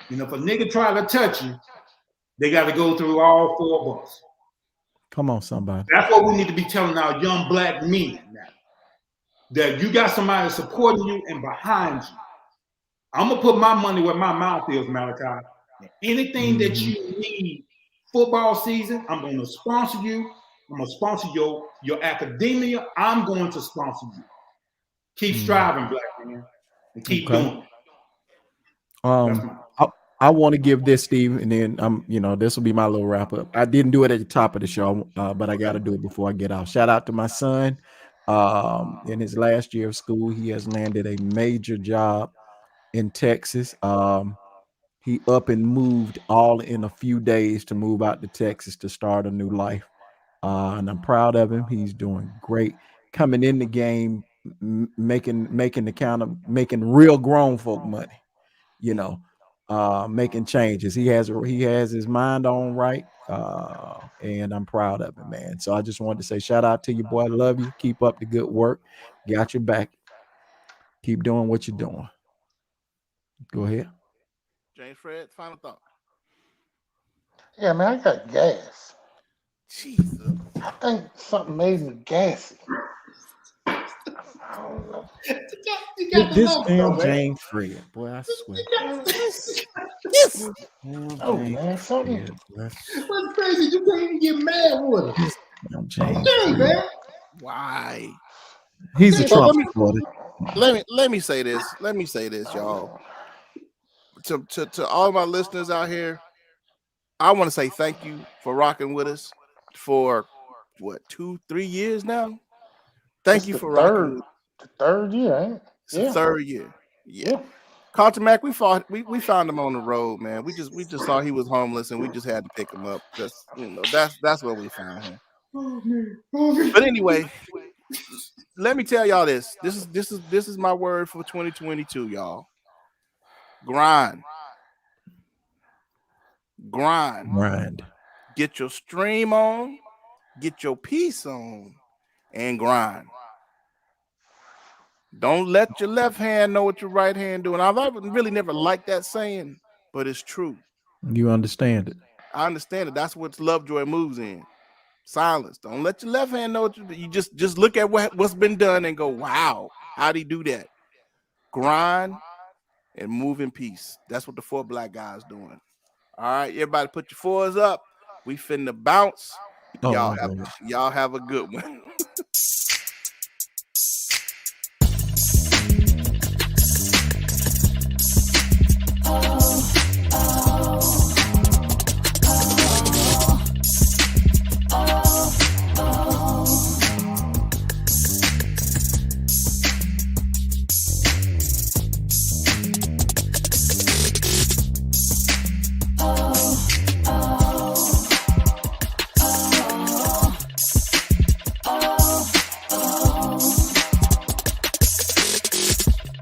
You know, if a nigga try to touch you, they got to go through all 4 of us. Come on, somebody. That's what we need to be telling our young black men now. That you got somebody supporting you and behind you. I'm going to put my money where my mouth is, Malachi. Anything that you need football season, I'm going to sponsor you. I'm going to sponsor your academia. I'm going to sponsor you. Keep striving, black man, and keep doing it. I want to give this, Steve, and then this will be my little wrap up. I didn't do it at the top of the show, but I got to do it before I get off. Shout out to my son. In his last year of school, he has landed a major job in Texas. He up and moved all in a few days to move out to Texas to start a new life. And I'm proud of him. He's doing great. Coming in the game, making real grown folk money, making changes. He has his mind on right. And I'm proud of him, man. So I just wanted to say shout out to you, boy. I love you. Keep up the good work. Got your back. Keep doing what you're doing. Go ahead. James Fred, final thought. Yeah, man, I got gas. Jesus. I think something made me gassy. I don't know. This damn James Fred, boy, I swear. Oh, man, something. What's crazy? You can't even get mad with him. James Dang, man. Why? He's a Trump Let me- supporter. Let me say this. Let me say this, y'all. To all my listeners out here, I want to say thank you for rocking with us for what 2-3 years now. Thank It's you the for rocking with the third year, ain't it? It's the third year. Yeah. Yeah. Carter Mack, we found him on the road, man. We just saw he was homeless and we just had to pick him up. That's where we found him. Oh, man. Oh, man. But anyway, let me tell y'all this. This is my word for 2022, y'all. Grind. Get your stream on, get your piece on, and grind. Don't let your left hand know what your right hand doing. I've really never liked that saying, but it's true. You understand it. I understand it. That's what Lovejoy moves in. Silence. Don't let your left hand know what you just look at what's been done and go, wow, how'd he do that? Grind and move in peace. That's what the 4 black guys doing. All right, everybody put your 4s up. We finna bounce. Oh, Y'all have a good one.